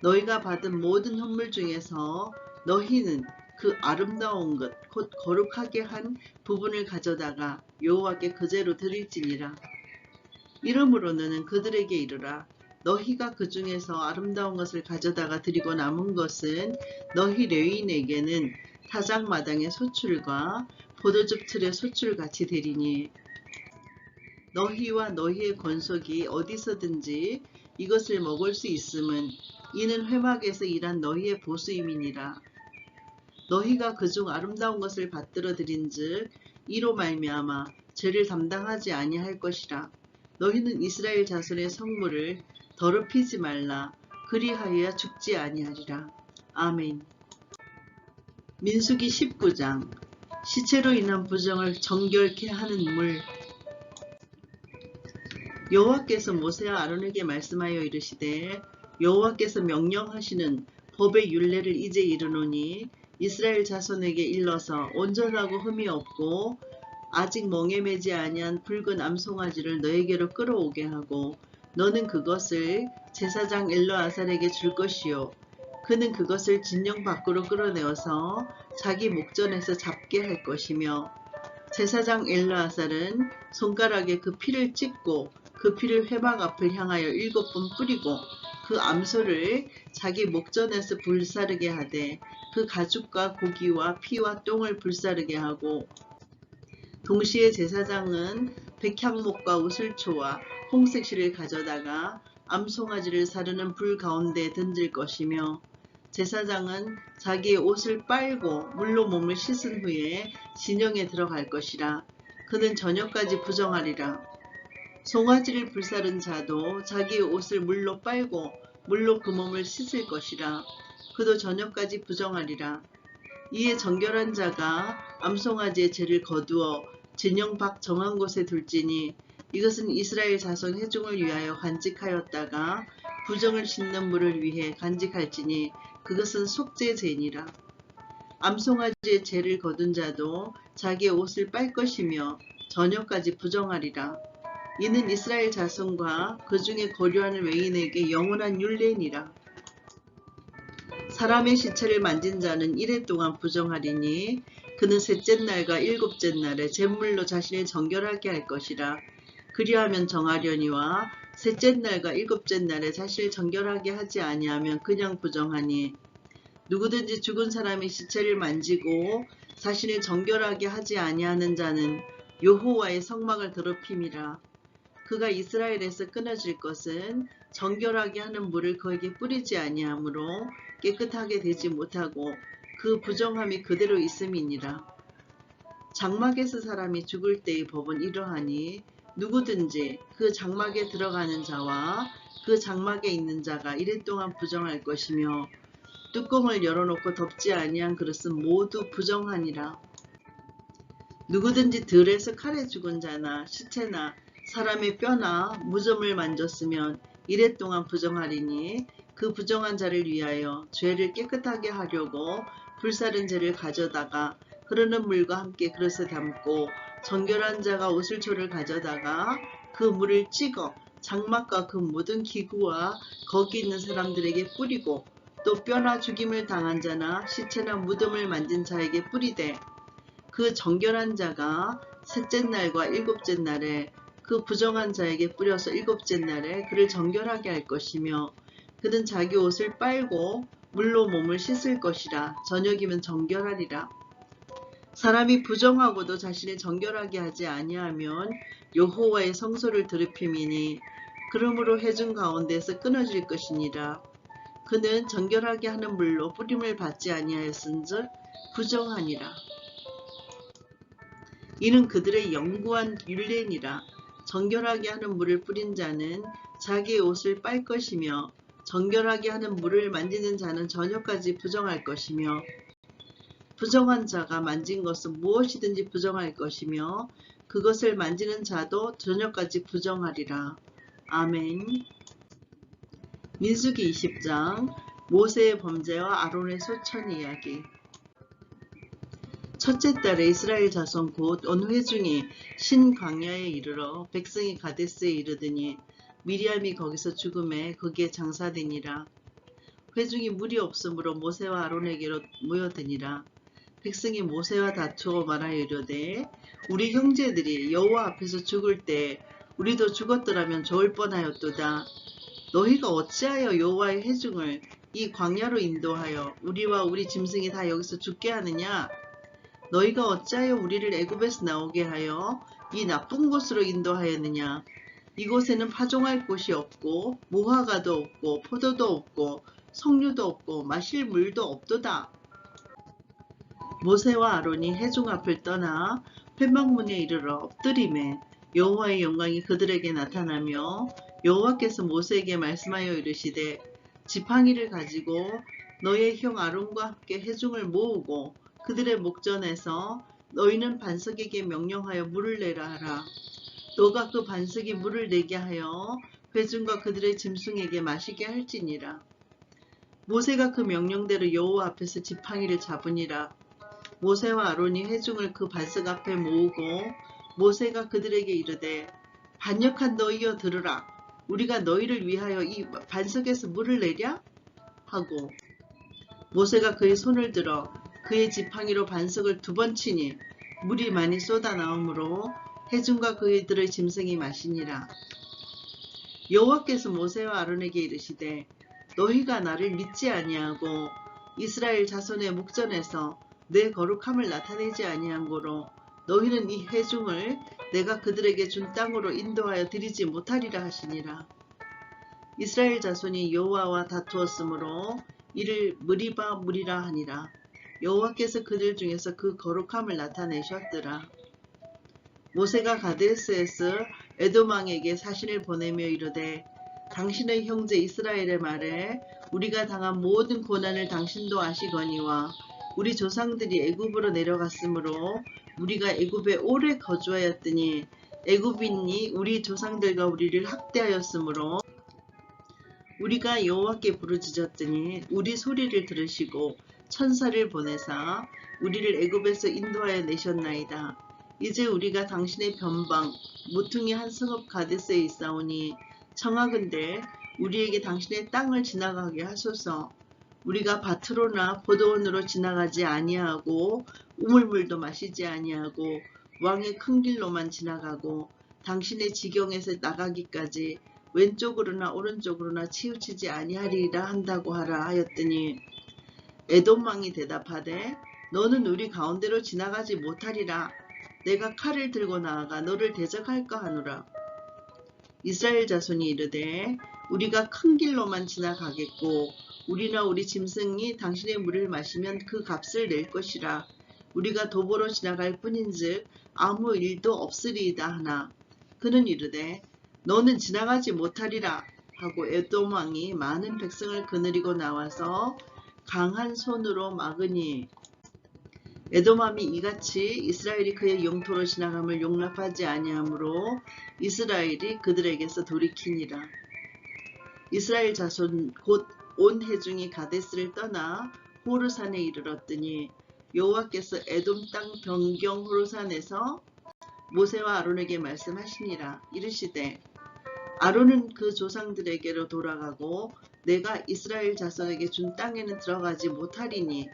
너희가 받은 모든 헌물 중에서 너희는 그 아름다운 것 곧 거룩하게 한 부분을 가져다가 여호와께 그제로 드릴지니라. 이러므로 너는 그들에게 이르라. 너희가 그 중에서 아름다운 것을 가져다가 드리고 남은 것은 너희 레위인에게는 타작마당의 소출과 포도즙 틀의 소출같이 되리니 너희와 너희의 권속이 어디서든지 이것을 먹을 수 있음은 이는 회막에서 일한 너희의 보수임이니라. 너희가 그중 아름다운 것을 받들어 드린즉 이로 말미암아 죄를 담당하지 아니할 것이라. 너희는 이스라엘 자손의 성물을 더럽히지 말라. 그리하여야 죽지 아니하리라. 아멘. 민수기 19장 시체로 인한 부정을 정결케 하는 물. 여호와께서 모세와 아론에게 말씀하여 이르시되 여호와께서 명령하시는 법의 율례를 이제 이르노니 이스라엘 자손에게 일러서 온전하고 흠이 없고 아직 멍에 매지 아니한 붉은 암송아지를 너에게로 끌어오게 하고 너는 그것을 제사장 엘르아살에게 줄 것이요 그는 그것을 진영 밖으로 끌어내어서 자기 목전에서 잡게 할 것이며 제사장 엘르아살은 손가락에 그 피를 찍고 그 피를 회막 앞을 향하여 7번 뿌리고 그 암소를 자기 목전에서 불사르게 하되 그 가죽과 고기와 피와 똥을 불사르게 하고 동시에 제사장은 백향목과 우슬초와 홍색실을 가져다가 암송아지를 사르는 불 가운데 던질 것이며 제사장은 자기의 옷을 빨고 물로 몸을 씻은 후에 진영에 들어갈 것이라. 그는 저녁까지 부정하리라. 송아지를 불사른 자도 자기의 옷을 물로 빨고 물로 그 몸을 씻을 것이라. 그도 저녁까지 부정하리라. 이에 정결한 자가 암송아지의 죄를 거두어 진영 밖 정한 곳에 둘지니 이것은 이스라엘 자손 회중을 위하여 간직하였다가 부정을 씻는 물을 위해 간직할지니 그것은 속죄죄니라. 암송아지의 죄를 거둔 자도 자기의 옷을 빨 것이며 저녁까지 부정하리라. 이는 이스라엘 자손과 그 중에 거류하는 외인에게 영원한 율례니라. 사람의 시체를 만진 자는 이래 동안 부정하리니 그는 셋째 날과 일곱째 날에 제물로 자신을 정결하게 할 것이라. 그리하면 정하려니와 셋째 날과 일곱째 날에 자신을 정결하게 하지 아니하면 그냥 부정하니 누구든지 죽은 사람의 시체를 만지고 자신을 정결하게 하지 아니하는 자는 여호와의 성막을 더럽힘이라. 그가 이스라엘에서 끊어질 것은 정결하게 하는 물을 그에게 뿌리지 아니하므로 깨끗하게 되지 못하고 그 부정함이 그대로 있음이니라. 장막에서 사람이 죽을 때의 법은 이러하니 누구든지 그 장막에 들어가는 자와 그 장막에 있는 자가 이랫동안 부정할 것이며 뚜껑을 열어놓고 덮지 아니한 그릇은 모두 부정하니라. 누구든지 들에서 칼에 죽은 자나 시체나 사람의 뼈나 무좀을 만졌으면 이랫동안 부정하리니 그 부정한 자를 위하여 죄를 깨끗하게 하려고 불사른 죄를 가져다가 흐르는 물과 함께 그릇에 담고 정결한 자가 우슬초를 가져다가 그 물을 찍어 장막과 그 모든 기구와 거기 있는 사람들에게 뿌리고 또 뼈나 죽임을 당한 자나 시체나 무덤을 만진 자에게 뿌리되 그 정결한 자가 셋째 날과 일곱째 날에 그 부정한 자에게 뿌려서 일곱째 날에 그를 정결하게 할 것이며 그는 자기 옷을 빨고 물로 몸을 씻을 것이라. 저녁이면 정결하리라. 사람이 부정하고도 자신을 정결하게 하지 아니하면 여호와의 성소를 더럽힘이니 그러므로 회중 가운데서 끊어질 것이니라. 그는 정결하게 하는 물로 뿌림을 받지 아니하였은즉 부정하니라. 이는 그들의 영구한 율례니라. 정결하게 하는 물을 뿌린 자는 자기의 옷을 빨 것이며 정결하게 하는 물을 만지는 자는 저녁까지 부정할 것이며 부정한 자가 만진 것은 무엇이든지 부정할 것이며 그것을 만지는 자도 저녁까지 부정하리라. 아멘. 민수기 20장 모세의 범죄와 아론의 소천 이야기. 첫째 달에 이스라엘 자손 곧 온 회중이 신광야에 이르러 백성이 가데스에 이르더니 미리암이 거기서 죽음에 거기에 장사되니라. 회중이 물이 없으므로 모세와 아론에게로 모여드니라. 백성이 모세와 다투어 말하여 이르되 우리 형제들이 여호와 앞에서 죽을 때 우리도 죽었더라면 좋을 뻔하였도다. 너희가 어찌하여 여호와의 회중을 이 광야로 인도하여 우리와 우리 짐승이 다 여기서 죽게 하느냐? 너희가 어찌하여 우리를 애굽에서 나오게 하여 이 나쁜 곳으로 인도하였느냐? 이곳에는 파종할 곳이 없고 무화과도 없고 포도도 없고 석류도 없고 마실 물도 없도다. 모세와 아론이 회중 앞을 떠나 회막문에 이르러 엎드리매 여호와의 영광이 그들에게 나타나며 여호와께서 모세에게 말씀하여 이르시되 지팡이를 가지고 너의 형 아론과 함께 회중을 모으고 그들의 목전에서 너희는 반석에게 명령하여 물을 내라 하라. 너가 그 반석이 물을 내게 하여 회중과 그들의 짐승에게 마시게 할지니라. 모세가 그 명령대로 여호와 앞에서 지팡이를 잡으니라. 모세와 아론이 회중을 그 반석 앞에 모으고 모세가 그들에게 이르되 반역한 너희여 들으라. 우리가 너희를 위하여 이 반석에서 물을 내랴? 하고 모세가 그의 손을 들어 그의 지팡이로 반석을 2번 치니 물이 많이 쏟아 나오므로 회중과 그들의 짐승이 마시니라. 여호와께서 모세와 아론에게 이르시되 너희가 나를 믿지 아니하고 이스라엘 자손의 목전에서 내 거룩함을 나타내지 아니한 고로 너희는 이 회중을 내가 그들에게 준 땅으로 인도하여 드리지 못하리라 하시니라. 이스라엘 자손이 여호와와 다투었으므로 이를 무리바 무리라 하니라. 여호와께서 그들 중에서 그 거룩함을 나타내셨더라. 모세가 가데스에서 에돔 왕에게 사신을 보내며 이르되 당신의 형제 이스라엘의 말에 우리가 당한 모든 고난을 당신도 아시거니와 우리 조상들이 애굽으로 내려갔으므로 우리가 애굽에 오래 거주하였더니 애굽인이 우리 조상들과 우리를 학대하였으므로 우리가 여호와께 부르짖었더니 우리 소리를 들으시고 천사를 보내사 우리를 애굽에서 인도하여 내셨나이다. 이제 우리가 당신의 변방 모퉁이 한 성읍 가데스에 있사오니 청하건대 우리에게 당신의 땅을 지나가게 하소서. 우리가 밭으로나 포도원으로 지나가지 아니하고 우물물도 마시지 아니하고 왕의 큰 길로만 지나가고 당신의 지경에서 나가기까지 왼쪽으로나 오른쪽으로나 치우치지 아니하리라 한다고 하라 하였더니 에돔 왕이 대답하되 너는 우리 가운데로 지나가지 못하리라. 내가 칼을 들고 나아가 너를 대적할까 하노라. 이스라엘 자손이 이르되 우리가 큰 길로만 지나가겠고 우리나 우리 짐승이 당신의 물을 마시면 그 값을 낼 것이라. 우리가 도보로 지나갈 뿐인즉 아무 일도 없으리이다 하나 그는 이르되 너는 지나가지 못하리라 하고 에돔 왕이 많은 백성을 거느리고 나와서 강한 손으로 막으니 에돔 왕이 이같이 이스라엘이 그의 영토로 지나감을 용납하지 아니하므로 이스라엘이 그들에게서 돌이키니라. 이스라엘 자손 곧 온 회중이 가데스를 떠나 호르산에 이르렀더니 여호와께서 에돔 땅 변경 호르산에서 모세와 아론에게 말씀하시니라. 이르시되 아론은 그 조상들에게로 돌아가고 내가 이스라엘 자손에게 준 땅에는 들어가지 못하리니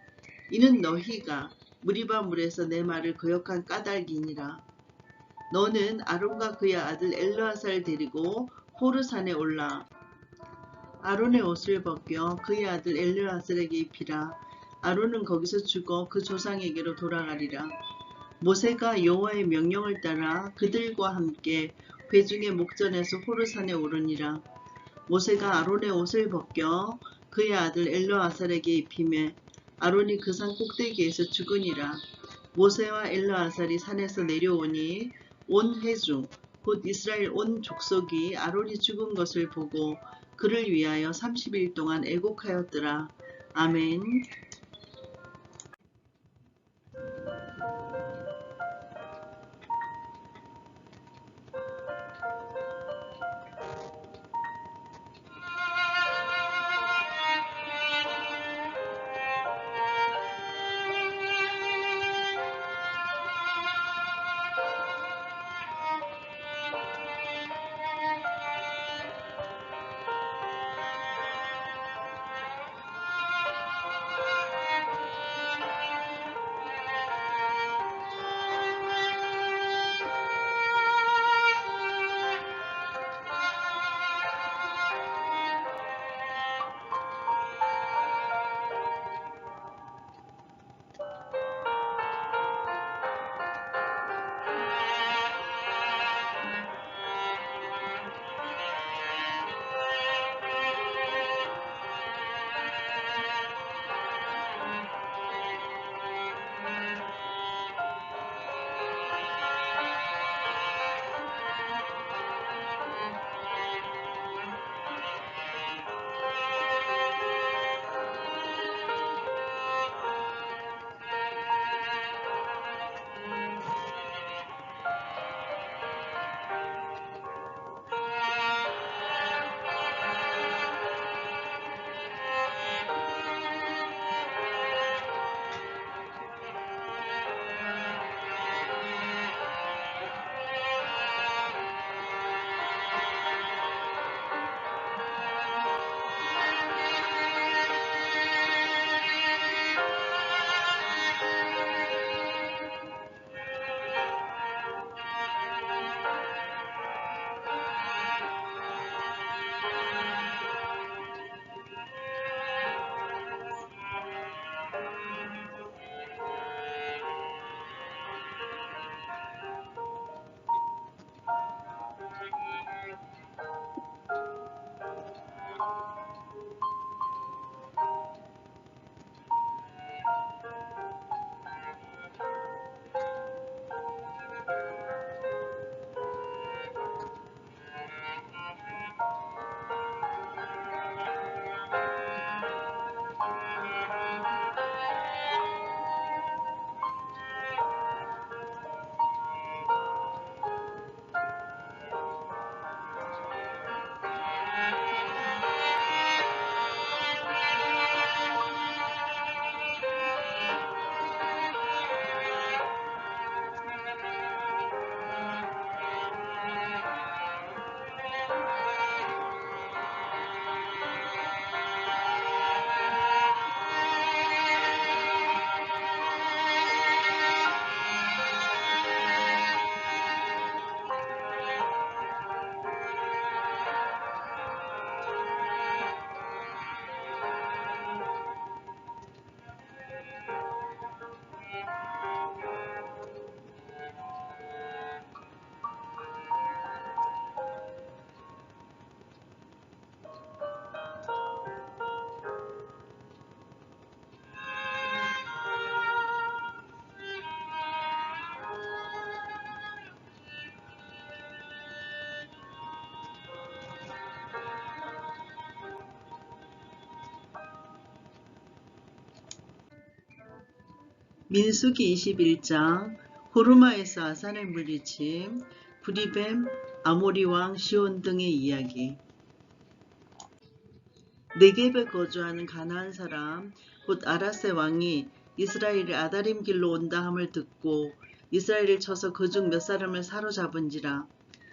이는 너희가 무리바 물에서 내 말을 거역한 까닭이니라. 너는 아론과 그의 아들 엘르아사를 데리고 호르산에 올라 아론의 옷을 벗겨 그의 아들 엘르아살에게 입히라. 아론은 거기서 죽어 그 조상에게로 돌아가리라. 모세가 여호와의 명령을 따라 그들과 함께 회중의 목전에서 호르산에 오르니라. 모세가 아론의 옷을 벗겨 그의 아들 엘르아살에게 입히매 아론이 그 산 꼭대기에서 죽으니라. 모세와 엘르아살이 산에서 내려오니 온 회중 곧 이스라엘 온 족속이 아론이 죽은 것을 보고 그를 위하여 30일 동안 애곡하였더라. 아멘. 민수기 21장 호르마에서 아산의 물리침, 브리뱀, 아모리 왕 시온 등의 이야기. 네겝에 거주하는 가나안 사람 곧 아라세 왕이 이스라엘이 아다림 길로 온다 함을 듣고 이스라엘을 쳐서 그중 몇 사람을 사로잡은지라.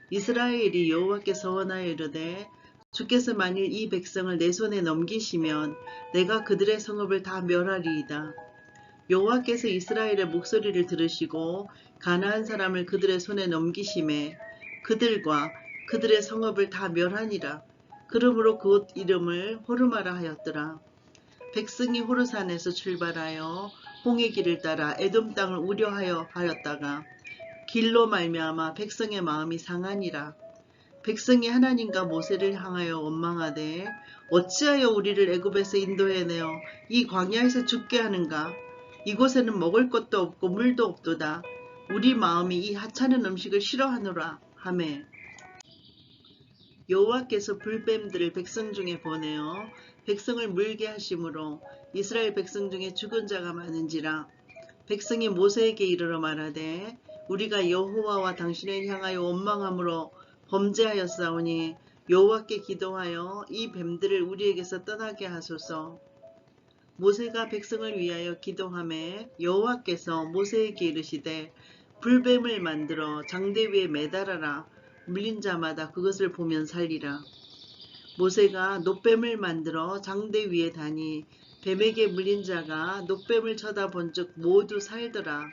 이스라엘이 여호와께 서원하여 이르되 주께서 만일 이 백성을 내 손에 넘기시면 내가 그들의 성읍을 다 멸하리이다. 여호와께서 이스라엘의 목소리를 들으시고 가나안 사람을 그들의 손에 넘기심에 그들과 그들의 성읍을 다 멸하니라. 그러므로 그곳 이름을 호르마라 하였더라. 백성이 호르산에서 출발하여 홍해 길을 따라 에돔 땅을 우려하여 하였다가 길로 말미암아 백성의 마음이 상하니라. 백성이 하나님과 모세를 향하여 원망하되 어찌하여 우리를 애굽에서 인도해내어 이 광야에서 죽게 하는가? 이곳에는 먹을 것도 없고 물도 없도다. 우리 마음이 이 하찮은 음식을 싫어하노라 하매 여호와께서 불뱀들을 백성 중에 보내어 백성을 물게 하심으로 이스라엘 백성 중에 죽은 자가 많은지라. 백성이 모세에게 이르러 말하되 우리가 여호와와 당신을 향하여 원망함으로 범죄하였사오니 여호와께 기도하여 이 뱀들을 우리에게서 떠나게 하소서. 모세가 백성을 위하여 기도하매 여호와께서 모세에게 이르시되 불뱀을 만들어 장대 위에 매달아라. 물린 자마다 그것을 보면 살리라. 모세가 놋뱀을 만들어 장대 위에 다니 뱀에게 물린 자가 놋뱀을 쳐다본 즉 모두 살더라.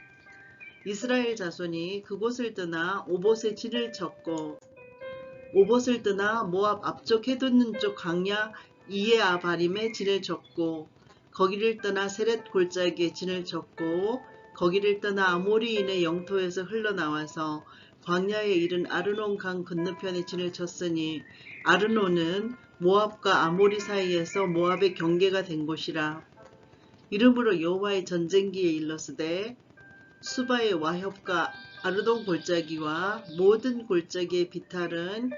이스라엘 자손이 그곳을 떠나 오봇에 진을 쳤고 오봇을 떠나 모압 앞쪽 해돋는 쪽 광야 이에아바림에 진을 쳤고 거기를 떠나 세렛 골짜기에 진을 쳤고 거기를 떠나 아모리인의 영토에서 흘러나와서 광야에 이른 아르논 강 건너편에 진을 쳤으니 아르논은 모압과 아모리 사이에서 모압의 경계가 된 곳이라. 이러므로 여호와의 전쟁기에 일렀으되 수바의 와협과 아르논 골짜기와 모든 골짜기의 비탈은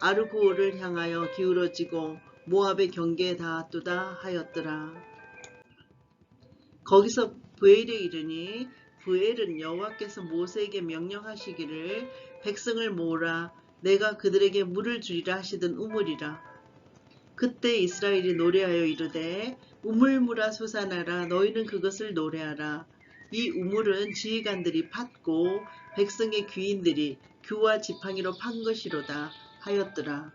아르고를 향하여 기울어지고 모압의 경계에 닿았도다 하였더라. 거기서 브엘에 이르니 브엘은 여호와께서 모세에게 명령하시기를 백성을 모으라 내가 그들에게 물을 주리라 하시던 우물이라. 그때 이스라엘이 노래하여 이르되 우물물아 솟아나라 너희는 그것을 노래하라. 이 우물은 지휘관들이 팠고 백성의 귀인들이 규와 지팡이로 판 것이로다 하였더라.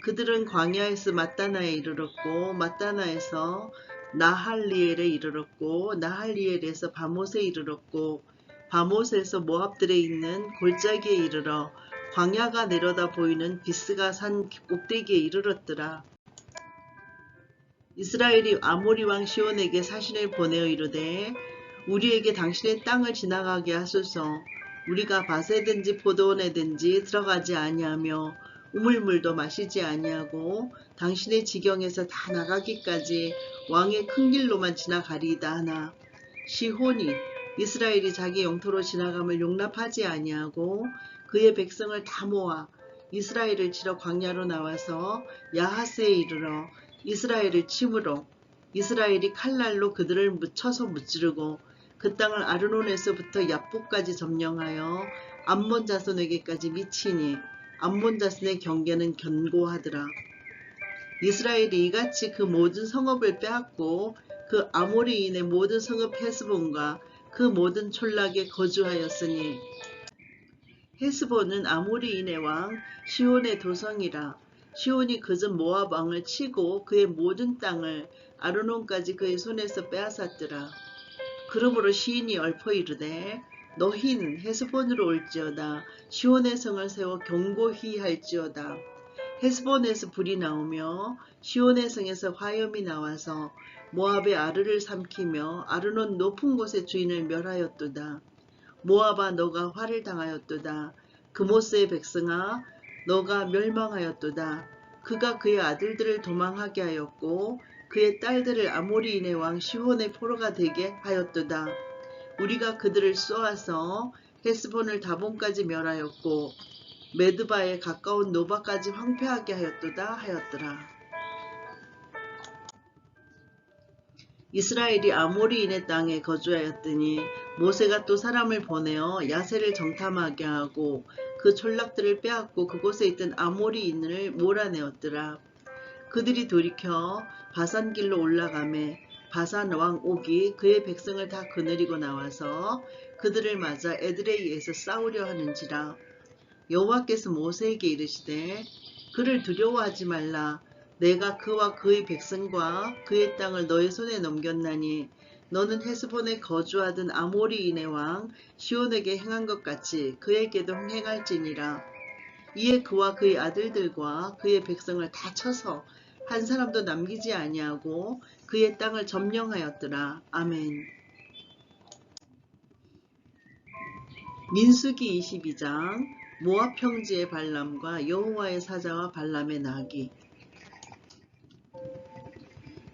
그들은 광야에서 mat다나에 이르렀고 mat다나에서 나할리엘에 이르렀고 나할리엘에서 바못에 이르렀고 바못에서 모압들에 있는 골짜기에 이르러 광야가 내려다 보이는 비스가 산 꼭대기에 이르렀더라. 이스라엘이 아모리 왕 시온에게 사신을 보내어 이르되 우리에게 당신의 땅을 지나가게 하소서. 우리가 밭에든지 포도원에든지 들어가지 아니하며 우물물도 마시지 아니하고 당신의 지경에서 다 나가기까지 왕의 큰 길로만 지나가리이다 하나 시혼이 이스라엘이 자기 영토로 지나감을 용납하지 아니하고 그의 백성을 다 모아 이스라엘을 치러 광야로 나와서 야하스에 이르러 이스라엘을 치므로 이스라엘이 칼날로 그들을 쳐서 무찌르고 그 땅을 아르논에서부터 얍보까지 점령하여 암몬 자손에게까지 미치니 암몬 자손의 경계는 견고하더라. 이스라엘이 이같이 그 모든 성읍을 빼앗고 그 아모리인의 모든 성읍 헤스본과 그 모든 촌락에 거주하였으니 헤스본은 아모리인의 왕 시온의 도성이라. 시온이 그전 모압 왕을 치고 그의 모든 땅을 아르논까지 그의 손에서 빼앗았더라. 그러므로 시인이 얽어 이르되 너희는 헤스본으로 올지어다. 시온의 성을 세워 견고히 할지어다. 헤스본에서 불이 나오며 시온의 성에서 화염이 나와서 모압의 아르를 삼키며 아르논 높은 곳의 주인을 멸하였도다. 모압아 너가 화를 당하였도다. 그모스의 백성아 너가 멸망하였도다. 그가 그의 아들들을 도망하게 하였고 그의 딸들을 아모리인의 왕 시혼의 포로가 되게 하였도다. 우리가 그들을 쏘아서 헤스본을 다본까지 멸하였고 메드바에 가까운 노바까지 황폐하게 하였도다 하였더라. 이스라엘이 아모리인의 땅에 거주하였더니 모세가 또 사람을 보내어 야세를 정탐하게 하고 그 촌락들을 빼앗고 그곳에 있던 아모리인을 몰아내었더라. 그들이 돌이켜 바산길로 올라가매 바산 왕 옥이 그의 백성을 다 거느리고 나와서 그들을 맞아 에드레이에서 싸우려 하는지라. 여호와께서 모세에게 이르시되 그를 두려워하지 말라. 내가 그와 그의 백성과 그의 땅을 너의 손에 넘겼나니 너는 헤스본에 거주하던 아모리인의 왕 시온에게 행한 것 같이 그에게도 행할지니라. 이에 그와 그의 아들들과 그의 백성을 다 쳐서 한 사람도 남기지 아니하고 그의 땅을 점령하였더라. 아멘. 민수기 22장 모압 평지의 발람과 여호와의 사자와 발람의 나귀.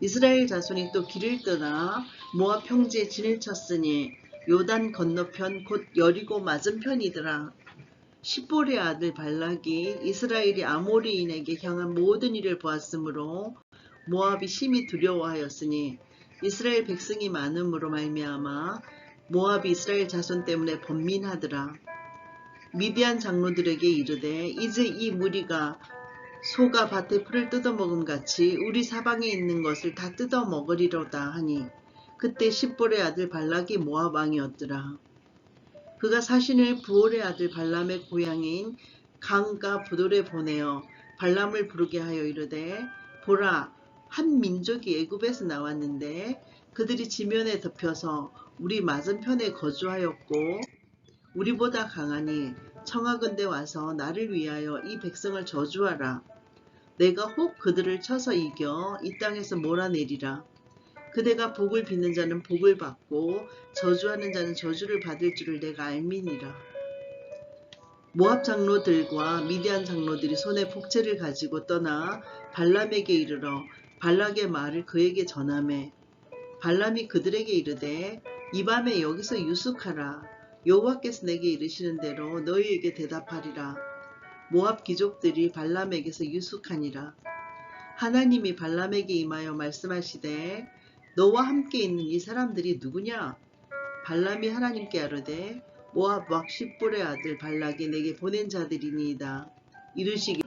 이스라엘 자손이 또 길을 떠나 모압 평지에 진을 쳤으니 요단 건너편 곧 여리고 맞은편이더라. 십볼의 아들 발락이 이스라엘이 아모리인에게 향한 모든 일을 보았으므로 모압이 심히 두려워하였으니 이스라엘 백성이 많음으로 말미암아 모압이 이스라엘 자손 때문에 번민하더라. 미디안 장로들에게 이르되 이제 이 무리가 소가 밭의 풀을 뜯어먹음 같이 우리 사방에 있는 것을 다 뜯어먹으리로다 하니 그때 십볼의 아들 발락이 모압 왕이었더라. 그가 사신을 부올의 아들 발람의 고향인 강가 부돌에 보내어 발람을 부르게 하여 이르되 보라, 한 민족이 애굽에서 나왔는데 그들이 지면에 덮여서 우리 맞은편에 거주하였고 우리보다 강하니 청하건대 와서 나를 위하여 이 백성을 저주하라. 내가 혹 그들을 쳐서 이겨 이 땅에서 몰아내리라. 그대가 복을 빚는 자는 복을 받고 저주하는 자는 저주를 받을 줄을 내가 알미니라. 모압 장로들과 미디안 장로들이 손에 복채를 가지고 떠나 발람에게 이르러 발락의 말을 그에게 전하매 발람이 그들에게 이르되 이 밤에 여기서 유숙하라. 여호와께서 내게 이르시는 대로 너희에게 대답하리라. 모압 귀족들이 발람에게서 유숙하니라. 하나님이 발람에게 임하여 말씀하시되 너와 함께 있는 이 사람들이 누구냐? 발람이 하나님께 아뢰되 모압 왕 십볼의 아들 발락이 내게 보낸 자들이니이다. 이르시기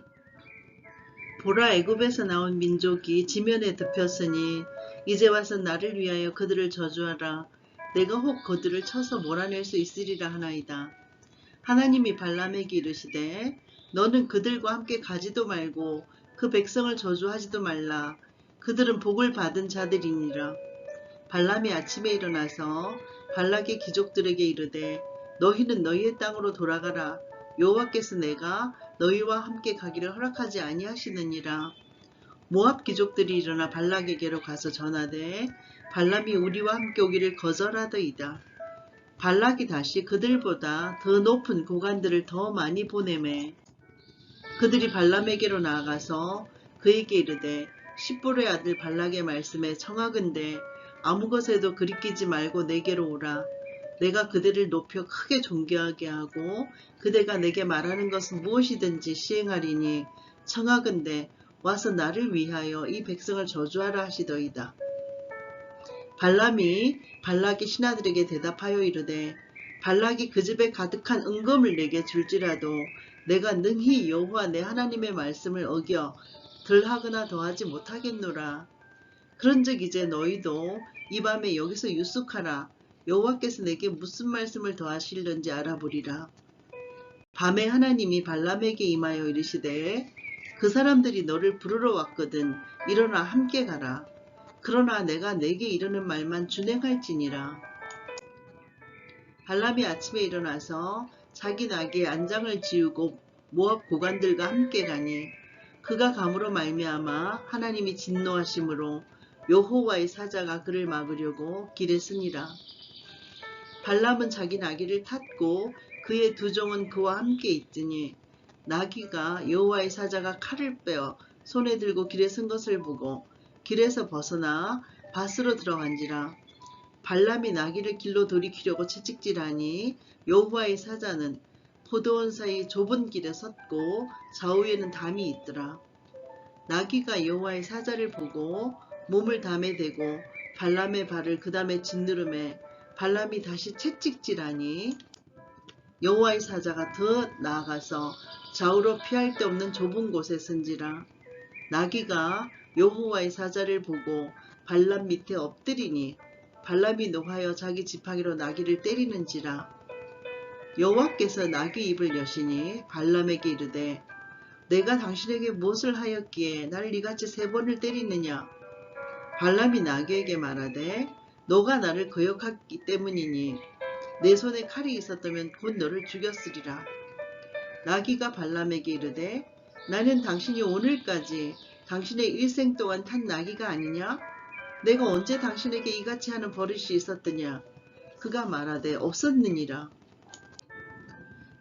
보라, 애굽에서 나온 민족이 지면에 덮였으니 이제 와서 나를 위하여 그들을 저주하라. 내가 혹 그들을 쳐서 몰아낼 수 있으리라 하나이다. 하나님이 발람에게 이르시되 너는 그들과 함께 가지도 말고 그 백성을 저주하지도 말라. 그들은 복을 받은 자들이니라. 발람이 아침에 일어나서 발락의 귀족들에게 이르되 너희는 너희의 땅으로 돌아가라. 여호와께서 내가 너희와 함께 가기를 허락하지 아니하시느니라. 모압 귀족들이 일어나 발락에게로 가서 전하되 발람이 우리와 함께 오기를 거절하더이다. 발락이 다시 그들보다 더 높은 고관들을 더 많이 보내매 그들이 발람에게로 나아가서 그에게 이르되 십볼의 아들 발락의 말씀에 청하건대 아무 것에도 그리끼지 말고 내게로 오라. 내가 그들을 높여 크게 존귀하게 하고 그대가 내게 말하는 것은 무엇이든지 시행하리니 청하건대 와서 나를 위하여 이 백성을 저주하라 하시더이다. 발람이 발락의 신하들에게 대답하여 이르되 발락이 그 집에 가득한 은금을 내게 줄지라도 내가 능히 여호와 내 하나님의 말씀을 어겨 덜하거나 더하지 못하겠노라. 그런즉 이제 너희도 이 밤에 여기서 유숙하라. 여호와께서 내게 무슨 말씀을 더하실는지 알아보리라. 밤에 하나님이 발람에게 임하여 이르시되 그 사람들이 너를 부르러 왔거든. 일어나 함께 가라. 그러나 내가 내게 이르는 말만 준행할지니라. 발람이 아침에 일어나서 자기 나귀의 안장을 지우고 모압 고관들과 함께 가니 그가 감으로 말미암아 하나님이 진노하심으로 여호와의 사자가 그를 막으려고 길에 쓰니라. 발람은 자기 나귀를 탔고 그의 두 종은 그와 함께 있더니 나귀가 여호와의 사자가 칼을 빼어 손에 들고 길에 쓴 것을 보고 길에서 벗어나 밭으로 들어간지라. 발람이 나귀를 길로 돌이키려고 채찍질하니 여호와의 사자는 포도원 사이 좁은 길에 섰고 좌우에는 담이 있더라. 나귀가 여호와의 사자를 보고 몸을 담에 대고 발람의 발을 그 다음에 짓누름에 발람이 다시 채찍질하니 여호와의 사자가 더 나아가서 좌우로 피할 데 없는 좁은 곳에 선지라. 나귀가 여호와의 사자를 보고 발람 밑에 엎드리니 발람이 노하여 자기 지팡이로 나귀를 때리는지라. 여호와께서 나귀 입을 여시니 발람에게 이르되 내가 당신에게 무엇을 하였기에 나를 이같이 3번을 때리느냐. 발람이 나귀에게 말하되 너가 나를 거역했기 때문이니 내 손에 칼이 있었다면 곧 너를 죽였으리라. 나귀가 발람에게 이르되 나는 당신이 오늘까지 당신의 일생 동안 탄 나귀가 아니냐? 내가 언제 당신에게 이같이 하는 버릇이 있었더냐? 그가 말하되 없었느니라.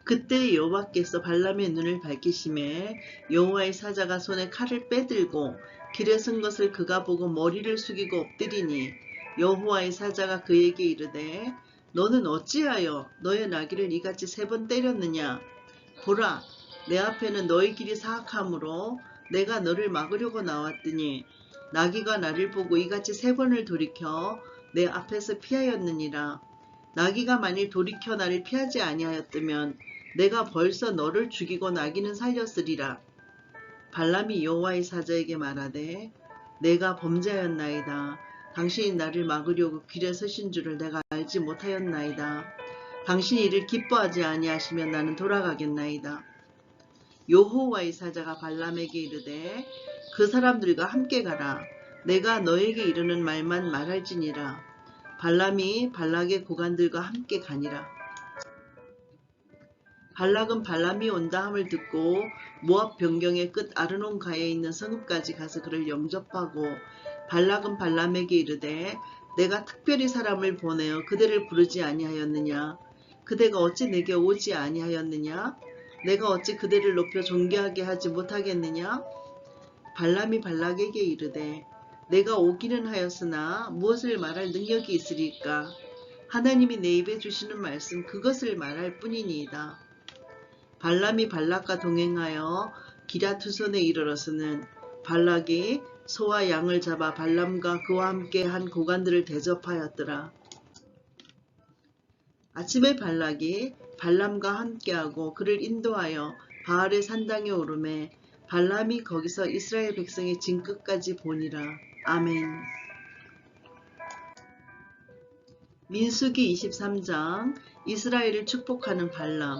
그때 여호와께서 발람의 눈을 밝히심에 여호와의 사자가 손에 칼을 빼들고 길에 선 것을 그가 보고 머리를 숙이고 엎드리니 여호와의 사자가 그에게 이르되 너는 어찌하여 너의 나귀를 이같이 3번 때렸느냐? 보라, 내 앞에는 너의 길이 사악하므로 내가 너를 막으려고 나왔더니 나귀가 나를 보고 이같이 3번을 돌이켜 내 앞에서 피하였느니라. 나귀가 만일 돌이켜 나를 피하지 아니하였다면 내가 벌써 너를 죽이고 나귀는 살렸으리라. 발람이 여호와의 사자에게 말하되 내가 범죄하였나이다. 당신이 나를 막으려고 길에 서신 줄을 내가 알지 못하였나이다. 당신이 이를 기뻐하지 아니하시면 나는 돌아가겠나이다. 여호와의 사자가 발람에게 이르되 그 사람들과 함께 가라. 내가 너에게 이르는 말만 말할지니라. 발람이 발락의 고관들과 함께 가니라. 발락은 발람이 온다 함을 듣고 모압 변경의 끝 아르논가에 있는 성읍까지 가서 그를 영접하고 발락은 발람에게 이르되 내가 특별히 사람을 보내어 그대를 부르지 아니하였느냐? 그대가 어찌 내게 오지 아니하였느냐? 내가 어찌 그대를 높여 존귀하게 하지 못하겠느냐? 발람이 발락에게 이르되 내가 오기는 하였으나 무엇을 말할 능력이 있으리까? 하나님이 내 입에 주시는 말씀 그것을 말할 뿐이니이다. 발람이 발락과 동행하여 기라투손에 이르러서는 발락이 소와 양을 잡아 발람과 그와 함께 한 고관들을 대접하였더라. 아침에 발락이 발람과 함께하고 그를 인도하여 바알의 산당에 오르매 발람이 거기서 이스라엘 백성의 진끝까지 보니라. 아멘. 민수기 23장 이스라엘을 축복하는 발람.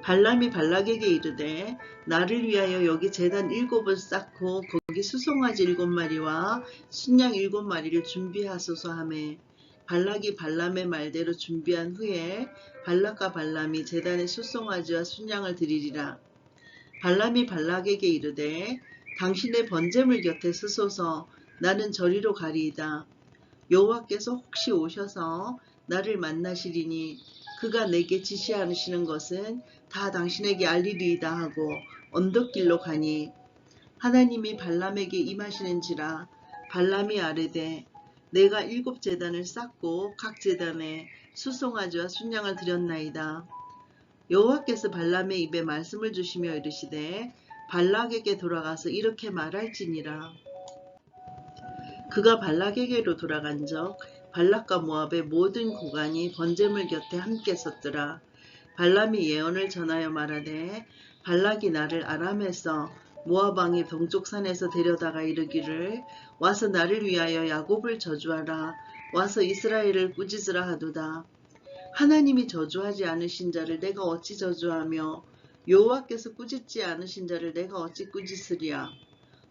발람이 발락에게 이르되 나를 위하여 여기 제단 7을 쌓고 거기 수송아지 7마리와 순양 7마리를 준비하소서 하매 발락이 발람의 말대로 준비한 후에 발락과 발람이 제단에 수송아지와 순양을 드리리라. 발람이 발락에게 이르되 당신의 번제물 곁에 서소서. 나는 저리로 가리이다. 여호와께서 혹시 오셔서 나를 만나시리니 그가 내게 지시하시는 것은 다 당신에게 알리리이다 하고 언덕길로 가니 하나님이 발람에게 임하시는지라. 발람이 아뢰되 내가 7제단을 쌓고 각 제단에 수송아지와 순양을 드렸나이다. 여호와께서 발람의 입에 말씀을 주시며 이르시되 발락에게 돌아가서 이렇게 말할지니라. 그가 발락에게로 돌아간적 발락과 모압의 모든 고관이 번제물 곁에 함께 섰더라. 발람이 예언을 전하여 말하되 발락이 나를 아람에서 모압 왕의 동쪽 산에서 데려다가 이르기를 와서 나를 위하여 야곱을 저주하라. 와서 이스라엘을 꾸짖으라 하도다. 하나님이 저주하지 않으신 자를 내가 어찌 저주하며 여호와께서 꾸짖지 않으신 자를 내가 어찌 꾸짖으랴.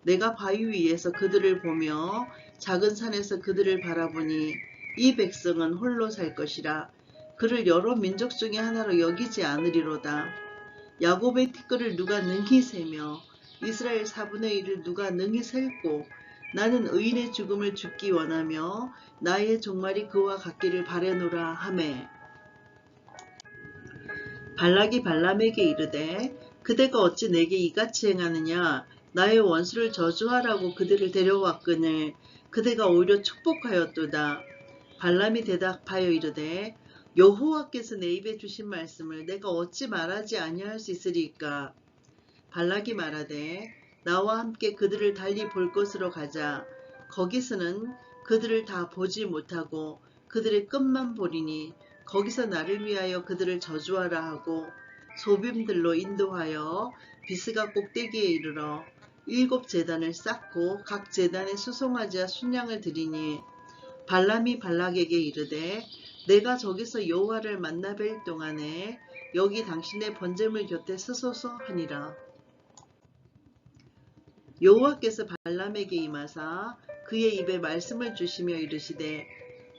내가 바위 위에서 그들을 보며 작은 산에서 그들을 바라보니 이 백성은 홀로 살 것이라. 그를 여러 민족 중에 하나로 여기지 않으리로다. 야곱의 티끌을 누가 능히 세며 이스라엘 4분의 1을 누가 능히 셀고 나는 의인의 죽음을 죽기 원하며 나의 종말이 그와 같기를 바라노라 하매 발락이 발람에게 이르되 그대가 어찌 내게 이같이 행하느냐. 나의 원수를 저주하라고 그들을 데려왔거늘 그대가 오히려 축복하였도다. 발람이 대답하여 이르되 여호와께서 내 입에 주신 말씀을 내가 어찌 말하지 아니할 수 있으리까. 발락이 말하되 나와 함께 그들을 달리 볼 곳으로 가자. 거기서는 그들을 다 보지 못하고 그들의 끝만 보리니 거기서 나를 위하여 그들을 저주하라 하고 소빔들로 인도하여 비스가 꼭대기에 이르러 7 제단을 쌓고 각 제단에 수송아지와 순양을 드리니 발람이 발락에게 이르되 내가 저기서 여호와를 만나 뵐 동안에 여기 당신의 번제물 곁에 서소서 하니라. 여호와께서 발람에게 임하사 그의 입에 말씀을 주시며 이르시되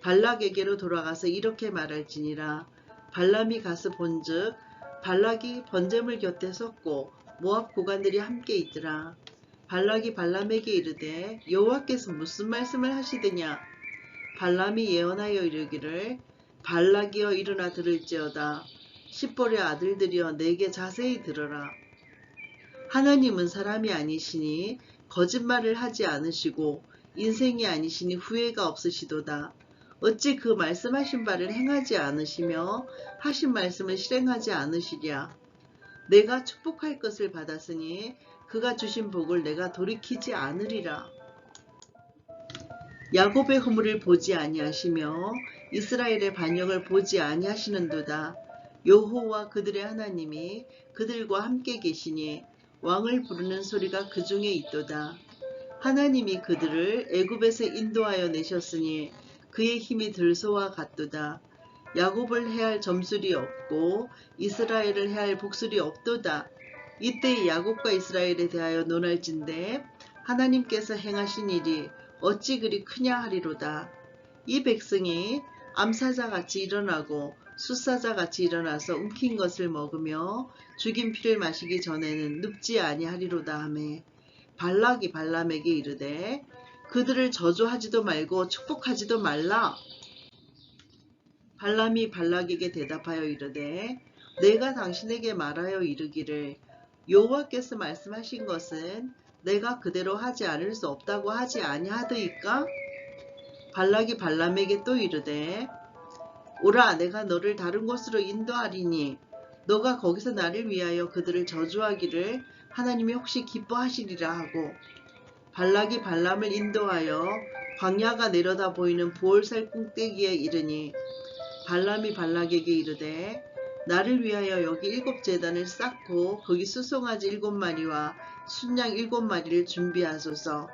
발락에게로 돌아가서 이렇게 말할지니라. 발람이 가서 본즉 발락이 번제물 곁에 섰고 모압 고관들이 함께 있더라. 발락이 발람에게 이르되 여호와께서 무슨 말씀을 하시더냐. 발람이 예언하여 이르기를 발락이여 일어나 들을지어다. 십볼의 아들들이여 내게 자세히 들어라. 하나님은 사람이 아니시니 거짓말을 하지 않으시고 인생이 아니시니 후회가 없으시도다. 어찌 그 말씀하신 바를 행하지 않으시며 하신 말씀을 실행하지 않으시랴. 내가 축복할 것을 받았으니 그가 주신 복을 내가 돌이키지 않으리라. 야곱의 허물을 보지 아니하시며 이스라엘의 반역을 보지 아니하시는도다. 여호와 그들의 하나님이 그들과 함께 계시니 왕을 부르는 소리가 그 중에 있도다. 하나님이 그들을 애굽에서 인도하여 내셨으니 그의 힘이 들소와 같도다. 야곱을 해할 점술이 없고 이스라엘을 해할 복술이 없도다. 이때 야곱과 이스라엘에 대하여 논할진대 하나님께서 행하신 일이 어찌 그리 크냐 하리로다. 이 백성이 암사자같이 일어나고 숫사자같이 일어나서 움킨 것을 먹으며 죽인 피를 마시기 전에는 눕지 아니하리로다 하매 발락이 발람에게 이르되 그들을 저주하지도 말고 축복하지도 말라. 발람이 발락에게 대답하여 이르되 내가 당신에게 말하여 이르기를 여호와께서 말씀하신 것은 내가 그대로 하지 않을 수 없다고 하지 아니하더이까? 발락이 발람에게 또 이르되 오라 내가 너를 다른 곳으로 인도하리니 너가 거기서 나를 위하여 그들을 저주하기를 하나님이 혹시 기뻐하시리라 하고 발락이 발람을 인도하여 광야가 내려다 보이는 부올살 꼭대기에 이르니 발람이 발락에게 이르되 나를 위하여 여기 7 제단을 쌓고 거기 수송아지 7마리와 순양 7마리를 준비하소서.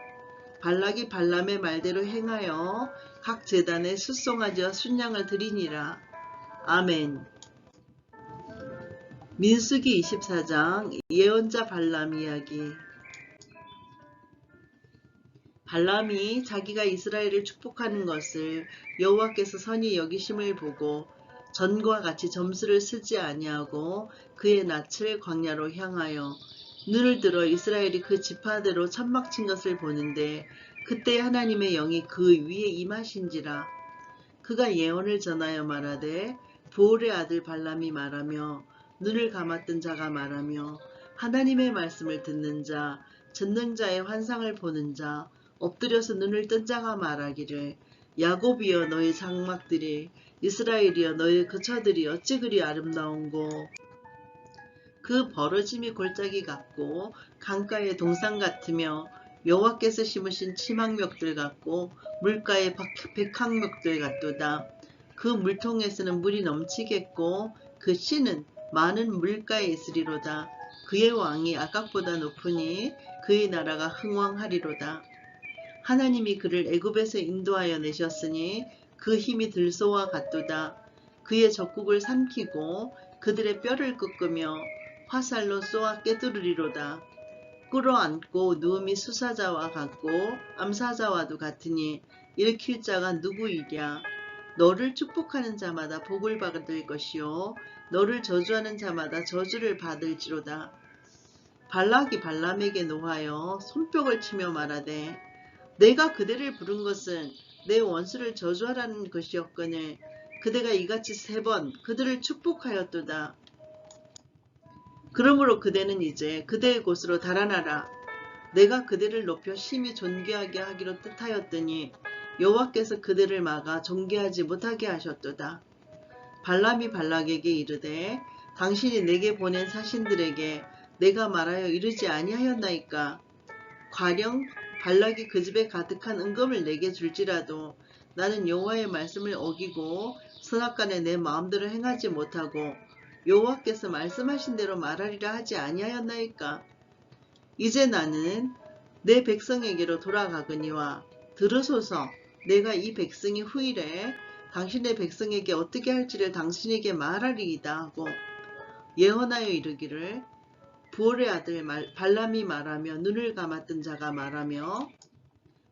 발락이 발람의 말대로 행하여 각 제단에 수송아지와 순양을 드리니라. 아멘. 민수기 24장 예언자 발람 이야기. 발람이 자기가 이스라엘을 축복하는 것을 여호와께서 선히 여기심을 보고 전과 같이 점수를 쓰지 아니하고 그의 낯을 광야로 향하여 눈을 들어 이스라엘이 그 지파대로 천막 친 것을 보는데 그때 하나님의 영이 그 위에 임하신지라. 그가 예언을 전하여 말하되 보올의 아들 발람이 말하며 눈을 감았던 자가 말하며 하나님의 말씀을 듣는 자 전능자의 환상을 보는 자 엎드려서 눈을 뜬 자가 말하기를 야곱이여 너의 장막들이 이스라엘이여 너의 거처들이 어찌 그리 아름다운고 그 벌어짐이 골짜기 같고 강가의 동산 같으며 여호와께서 심으신 치망벽들 같고 물가의 백항벽들 같도다. 그 물통에서는 물이 넘치겠고 그 씨는 많은 물가에 있으리로다. 그의 왕이 악각보다 높으니 그의 나라가 흥왕하리로다. 하나님이 그를 애굽에서 인도하여 내셨으니 그 힘이 들소와 같도다. 그의 적국을 삼키고 그들의 뼈를 꺾으며 화살로 쏘아 깨두르리로다. 끌어안고 누움이 수사자와 같고 암사자와도 같으니 일으킬 자가 누구이랴. 너를 축복하는 자마다 복을 받을 것이요 너를 저주하는 자마다 저주를 받을지로다. 발락이 발람에게 노하여 손뼉을 치며 말하되 내가 그대를 부른 것은 내 원수를 저주하라는 것이었거늘 그대가 이같이 3번 그들을 축복하였도다. 그러므로 그대는 이제 그대의 곳으로 달아나라. 내가 그대를 높여 심히 존귀하게 하기로 뜻하였더니 여호와께서 그대를 막아 존귀하지 못하게 하셨도다. 발람이 발락에게 이르되 당신이 내게 보낸 사신들에게 내가 말하여 이르지 아니하였나이까. 가령 발락이 그 집에 가득한 은금을 내게 줄지라도 나는 여호와의 말씀을 어기고 선악간에 내 마음대로 행하지 못하고 여호와께서 말씀하신 대로 말하리라 하지 아니하였나이까. 이제 나는 내 백성에게로 돌아가거니와 들으소서. 내가 이 백성이 후일에 당신의 백성에게 어떻게 할지를 당신에게 말하리이다 하고 예언하여 이르기를 부올의 아들 발람이 말하며 눈을 감았던 자가 말하며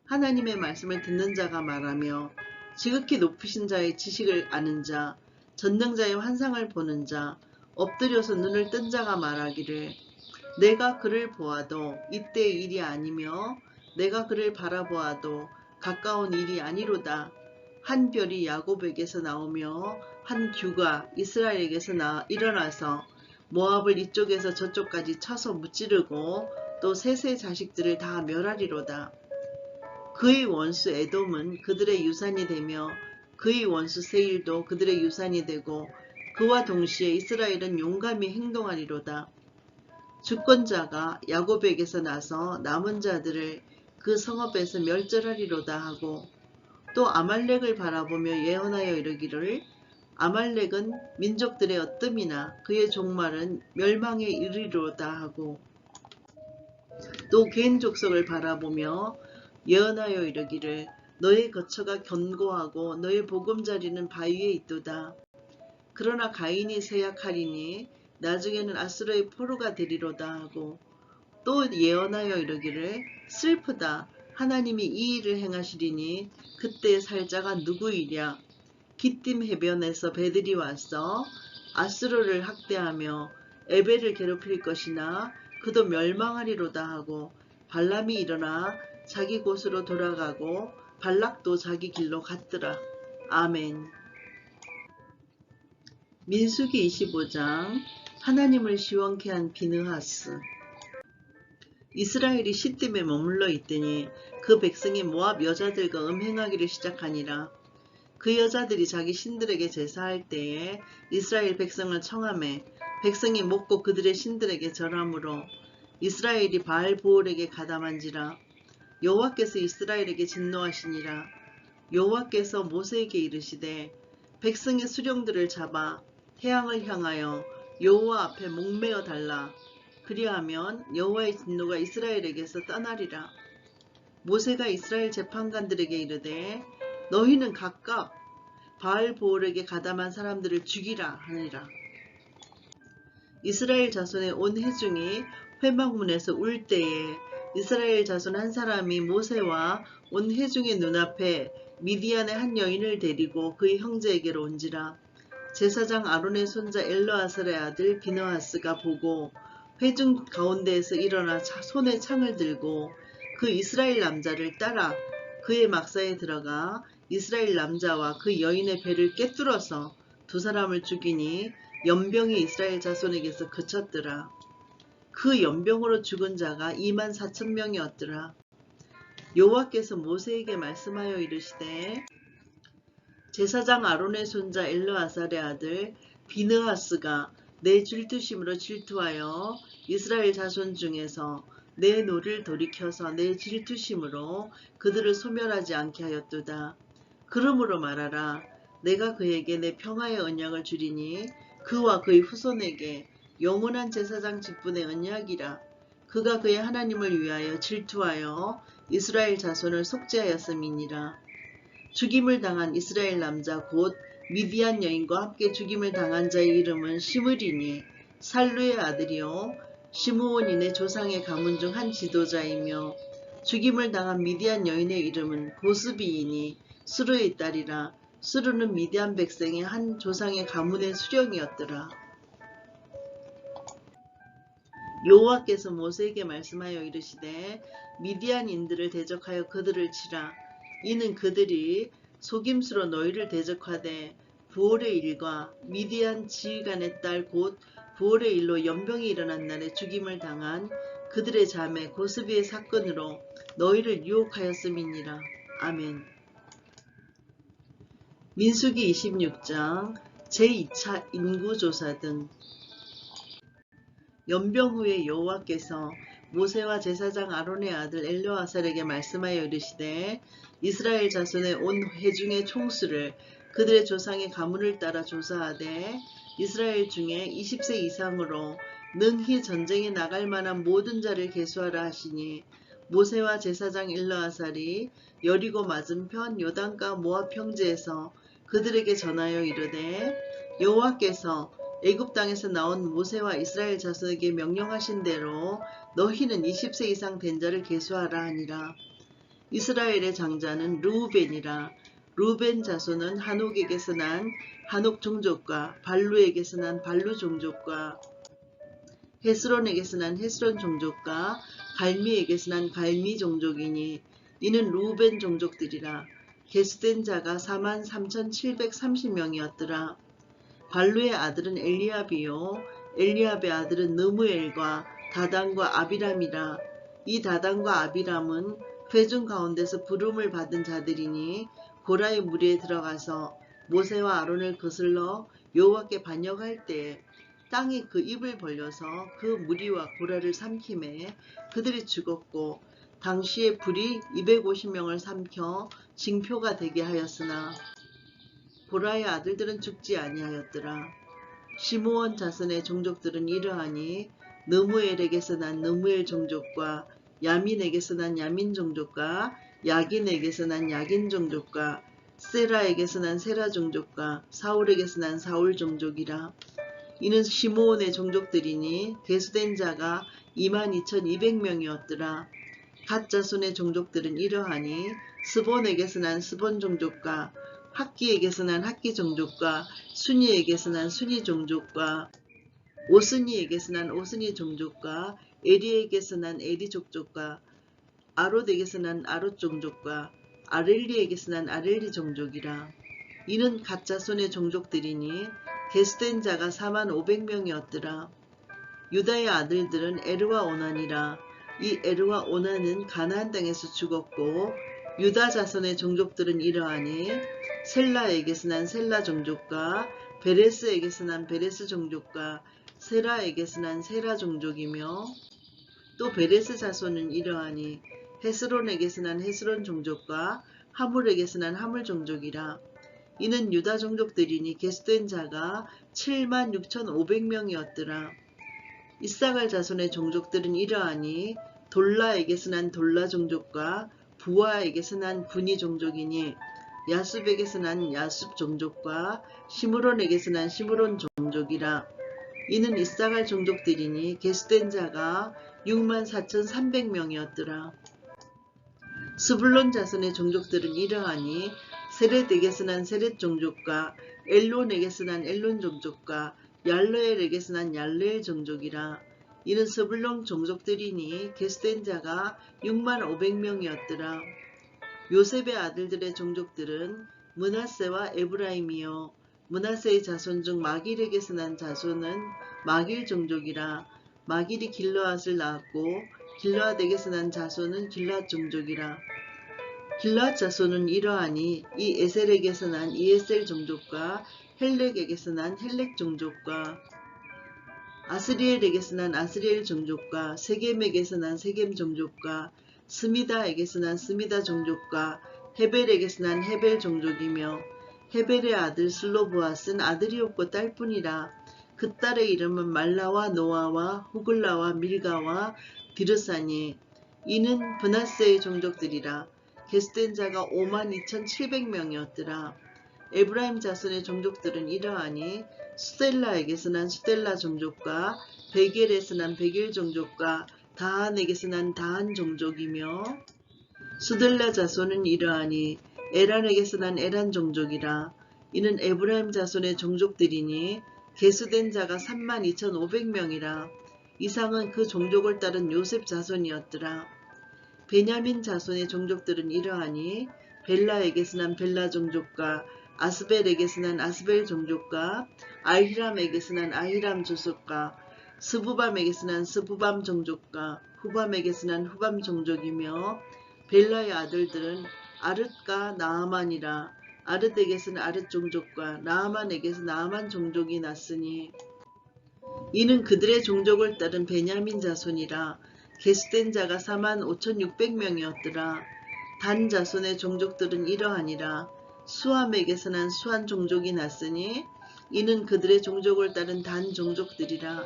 하나님의 말씀을 듣는 자가 말하며 지극히 높으신 자의 지식을 아는 자 전능자의 환상을 보는 자 엎드려서 눈을 뜬 자가 말하기를 내가 그를 보아도 이때의 일이 아니며 내가 그를 바라보아도 가까운 일이 아니로다. 한 별이 야곱에게서 나오며 한 규가 이스라엘에게서 일어나서 모압을 이쪽에서 저쪽까지 쳐서 무찌르고 또 셋의 자식들을 다 멸하리로다. 그의 원수 에돔은 그들의 유산이 되며 그의 원수 세일도 그들의 유산이 되고 그와 동시에 이스라엘은 용감히 행동하리로다. 주권자가 야곱에게서 나서 남은 자들을 그 성읍에서 멸절하리로다 하고 또 아말렉을 바라보며 예언하여 이르기를 아말렉은 민족들의 어뜸이나 그의 종말은 멸망에 이르리로다 하고 또 개인 족속을 바라보며 예언하여 이르기를 너의 거처가 견고하고 너의 보금자리는 바위에 있도다. 그러나 가인이 세약하리니 나중에는 아수르의 포로가 되리로다 하고 또 예언하여 이르기를 슬프다. 하나님이 이 일을 행하시리니 그때 살 자가 누구이랴. 기띔 해변에서 배들이 와서 아수르를 학대하며 에벨을 괴롭힐 것이나 그도 멸망하리로다 하고 발람이 일어나 자기 곳으로 돌아가고 발락도 자기 길로 갔더라. 아멘. 민수기 25장 하나님을 시원케 한 비느하스. 이스라엘이 시딤에 머물러 있더니 그 백성이 모압 여자들과 음행하기를 시작하니라. 그 여자들이 자기 신들에게 제사할 때에 이스라엘 백성을 청하매 백성이 먹고 그들의 신들에게 절하므로 이스라엘이 바알 보올에게 가담한지라. 여호와께서 이스라엘에게 진노하시니라. 여호와께서 모세에게 이르시되 백성의 수령들을 잡아 태양을 향하여 여호와 앞에 목매어 달라. 그리하면 여호와의 진노가 이스라엘에게서 떠나리라. 모세가 이스라엘 재판관들에게 이르되 너희는 각각 바알 보올에게 가담한 사람들을 죽이라 하니라. 이스라엘 자손의 온 회중이 회막문에서 울 때에 이스라엘 자손 한 사람이 모세와 온 회중의 눈앞에 미디안의 한 여인을 데리고 그의 형제에게로 온지라. 제사장 아론의 손자 엘르아살의 아들 비느하스가 보고 회중 가운데에서 일어나 손에 창을 들고 그 이스라엘 남자를 따라 그의 막사에 들어가 이스라엘 남자와 그 여인의 배를 꿰뚫어서 두 사람을 죽이니 연병이 이스라엘 자손에게서 그쳤더라. 그 연병으로 죽은 자가 24,000명이었더라. 여호와께서 모세에게 말씀하여 이르시되 제사장 아론의 손자 엘르아살의 아들 비느하스가 내 질투심으로 질투하여 이스라엘 자손 중에서 내 노를 돌이켜서 내 질투심으로 그들을 소멸하지 않게 하였도다. 그러므로 말하라. 내가 그에게 내 평화의 언약을 주리니 그와 그의 후손에게 영원한 제사장 직분의 언약이라. 그가 그의 하나님을 위하여 질투하여 이스라엘 자손을 속죄하였음이니라. 죽임을 당한 이스라엘 남자 곧 미디안 여인과 함께 죽임을 당한 자의 이름은 시므리니 살루의 아들이요 시므온인의 조상의 가문 중 한 지도자이며 죽임을 당한 미디안 여인의 이름은 고스비이니 수르의 딸이라. 수르는 미디안 백성의 한 조상의 가문의 수령이었더라. 여호와께서 모세에게 말씀하여 이르시되 미디안인들을 대적하여 그들을 치라. 이는 그들이 속임수로 너희를 대적하되 부올의 일과 미디안 지휘관의 딸 곧 부올의 일로 연병이 일어난 날에 죽임을 당한 그들의 자매 고스비의 사건으로 너희를 유혹하였음이니라. 아멘. 민수기 26장 제2차 인구조사 등. 연병 후에 여호와께서 모세와 제사장 아론의 아들 엘르아살에게 말씀하여 이르시되 이스라엘 자손의 온 회중의 총수를 그들의 조상의 가문을 따라 조사하되 이스라엘 중에 20세 이상으로 능히 전쟁에 나갈 만한 모든 자를 계수하라 하시니 모세와 제사장 엘르아살이 여리고 맞은편 요단가 모압 평지에서 그들에게 전하여 이르되 여호와께서 애굽 땅에서 나온 모세와 이스라엘 자손에게 명령하신 대로 너희는 20세 이상 된 자를 계수하라 하니라. 이스라엘의 장자는 르우벤이라. 르우벤 자손은 한옥에게서 난 한옥 종족과 발루에게서 난 발루 종족과 헤스론에게서 난 헤스론 종족과 갈미에게서 난 갈미 종족이니 이는 르우벤 종족들이라. 계수된 자가 43,730명이었더라. 발루의 아들은 엘리압이요 엘리압의 아들은 느무엘과 다단과 아비람이라. 이 다단과 아비람은 회중 가운데서 부름을 받은 자들이니 고라의 무리에 들어가서 모세와 아론을 거슬러 여호와께 반역할 때에 땅이 그 입을 벌려서 그 무리와 고라를 삼킴에 그들이 죽었고 당시에 불이 250명을 삼켜 징표가 되게 하였으나 고라의 아들들은 죽지 아니하였더라. 시므온 자손의 종족들은 이러하니 느무엘에게서 난 느무엘 종족과 야민에게서 난 야민 종족과 야긴에게서 난 야긴 종족과 세라에게서 난 세라 종족과 사울에게서 난 사울 종족이라. 이는 시므온의 종족들이니 계수된 자가 22,200명이었더라. 갓 자손의 종족들은 이러하니 스본에게서 난 스본 종족과 학기에게서 난 학기 종족과 순이에게서 난 순이 종족과 오스니에게서 난 오스니 종족과 에리에게서 난 에리 종족과 아롯에게서 난 아롯 종족과 아렐리에게서 난 아렐리 종족이라. 이는 갓 자손의 종족들이니 계수된 자가 45,000명이었더라. 유다의 아들들은 에르와 오난이라. 이 에르와 오난은 가나안 땅에서 죽었고 유다 자손의 종족들은 이러하니 셀라에게서 난 셀라 종족과 베레스에게서 난 베레스 종족과 세라에게서 난 세라 종족이며 또 베레스 자손은 이러하니 헤스론에게서 난 헤스론 종족과 하물에게서 난 하물 종족이라. 이는 유다 종족들이니 계수된 자가 76,500명이었더라. 이사갈 자손의 종족들은 이러하니 돌라에게서 난 돌라 종족과 부하에게서 난 분이 종족이니 야숲에게서 난 야숲 종족과 시므론에게서 난 시므론 종족이라. 이는 이사갈 종족들이니 계수된 자가 64,300명이었더라. 스불론 자손의 종족들은 이러하니 세렛에게서 난 세렛 종족과 엘론에게서 난 엘론 종족과 얄르엘에게서 난 얄르엘 종족이라. 이는 스불론 종족들이니 계수된 자가 65,000명이었더라. 요셉의 아들들의 종족들은 므낫세와 에브라임이요 므낫세의 자손 중 마길에게서 난 자손은 마길 종족이라. 마길이 길르앗을 낳았고 길르앗에게서 난 자손은 길르앗 종족이라. 길르앗 자손은 이러하니 이 에셀에게서 난 이에셀 종족과 헬렉에게서 난 헬렉 종족과 아스리엘에게서 난 아스리엘 종족과 세겜에게서 난 세겜 종족과 스미다에게서 난 스미다 종족과 헤벨에게서 난 헤벨 종족이며 헤벨의 아들 슬로브앗은 아들이 없고 딸뿐이라. 그 딸의 이름은 말라와 노아와 후글라와 밀가와 비르사니. 이는 브나스의 종족들이라. 계수된 자가 52,700명이었더라. 에브라임 자손의 종족들은 이러하니 수델라에게서 난 수델라 종족과 베겔에서 난 베겔 종족과 다한에게서 난 다한 종족이며 수델라 자손은 이러하니 에란에게서 난 에란 종족이라. 이는 에브라임 자손의 종족들이니 계수된 자가 32,500명이라. 이상은 그 종족을 따른 요셉 자손이었더라. 베냐민 자손의 종족들은 이러하니 벨라에게서 난 벨라 종족과 아스벨에게서 난 아스벨 종족과 아히람에게서 난 아히람 종족과 스부밤에게서 난 스부밤 종족과 후밤에게서 난 후밤 종족이며 벨라의 아들들은 아릇과 나아만이라. 아릇에게서는 아릇 종족과 나아만에게서 나아만 종족이 났으니 이는 그들의 종족을 따른 베냐민 자손이라. 계수된 자가 45,600명이었더라. 단 자손의 종족들은 이러하니라. 수함에게서 난 수한 종족이 났으니 이는 그들의 종족을 따른 단 종족들이라.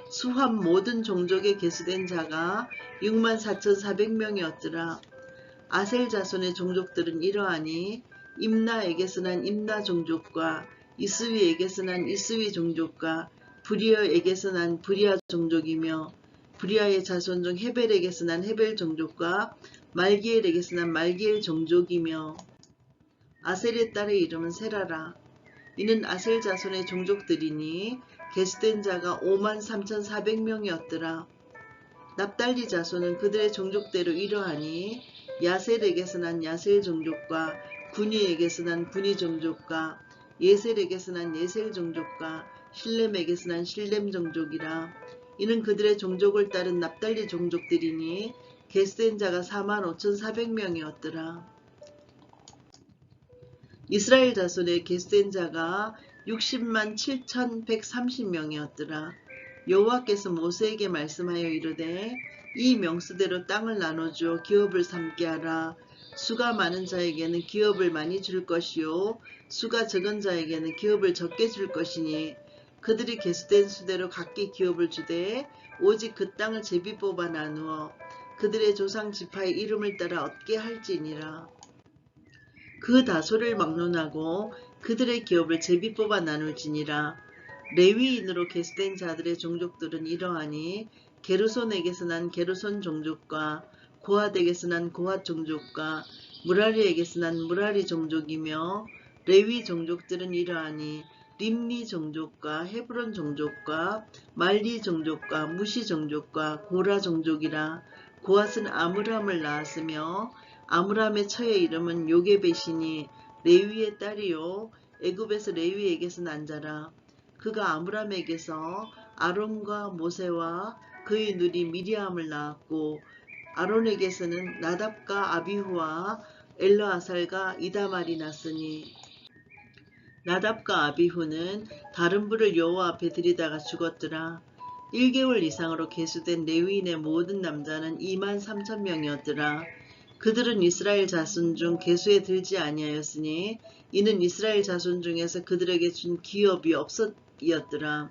수함 모든 종족에 계수된 자가 64,400명이었더라. 아셀 자손의 종족들은 이러하니 임나에게서 난 임나 종족과 이스위에게서 난 이스위 종족과 브리어에게서 난 브리아 종족이며 브리아의 자손 중 헤벨에게서 난 헤벨 종족과 말기엘에게서 난 말기엘 종족이며 아셀의 딸의 이름은 세라라. 이는 아셀 자손의 종족들이니 계수된 자가 53,400명이었더라. 납달리 자손은 그들의 종족대로 이러하니 야셀에게서 난 야셀 종족과 구니에게서 난 구니 종족과 예셀에게서 난 예셀 종족과 실렘에게서 난 실렘 종족이라. 이는 그들의 종족을 따른 납달리 종족들이니 계수된 자가 45,400명이었더라. 이스라엘 자손의 계수된 자가 607,130명이었더라. 여호와께서 모세에게 말씀하여 이르되 이 명수대로 땅을 나눠주어 기업을 삼게 하라. 수가 많은 자에게는 기업을 많이 줄 것이요 수가 적은 자에게는 기업을 적게 줄 것이니 그들이 계수된 수대로 각기 기업을 주되 오직 그 땅을 제비 뽑아 나누어 그들의 조상 지파의 이름을 따라 얻게 할지니라. 그 다소를 막론하고 그들의 기업을 제비 뽑아 나눌지니라. 레위인으로 계수된 자들의 종족들은 이러하니 게르손에게서 난 게르손 종족과 고핫에게서 난 고핫 종족과 무라리에게서 난 무라리 종족이며 레위 종족들은 이러하니 림니 종족과 헤브론 종족과 말리 종족과 무시 종족과 고라 종족이라. 고핫은 아므람을 낳았으며 아므람의 처의 이름은 요게벳이니 레위의 딸이요 애굽에서 레위에게서 난 자라. 그가 아므람에게서 아론과 모세와 그의 누리 미리암을 낳았고 아론에게서는 나답과 아비후와 엘르아살과 이다말이 났으니 나답과 아비후는 다른 불을 여호와 앞에 들이다가 죽었더라. 1개월 이상으로 계수된 레위인의 모든 남자는 23,000명이었더라. 그들은 이스라엘 자손 중 계수에 들지 아니하였으니 이는 이스라엘 자손 중에서 그들에게 준 기업이 없었이었더라.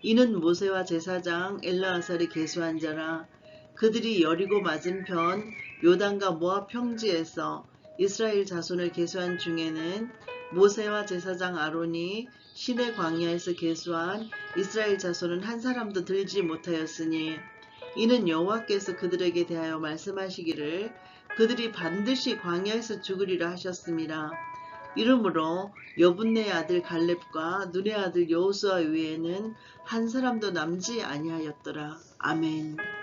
이는 모세와 제사장 엘르아살이 계수한 자라. 그들이 여리고 맞은편 요단과 모압 평지에서 이스라엘 자손을 계수한 중에는 모세와 제사장 아론이 시내 광야에서 계수한 이스라엘 자손은 한 사람도 들지 못하였으니 이는 여호와께서 그들에게 대하여 말씀하시기를 그들이 반드시 광야에서 죽으리라 하셨음이라. 이러므로 여분네의 아들 갈렙과 눈의 아들 여호수아 외에는 한 사람도 남지 아니하였더라. 아멘.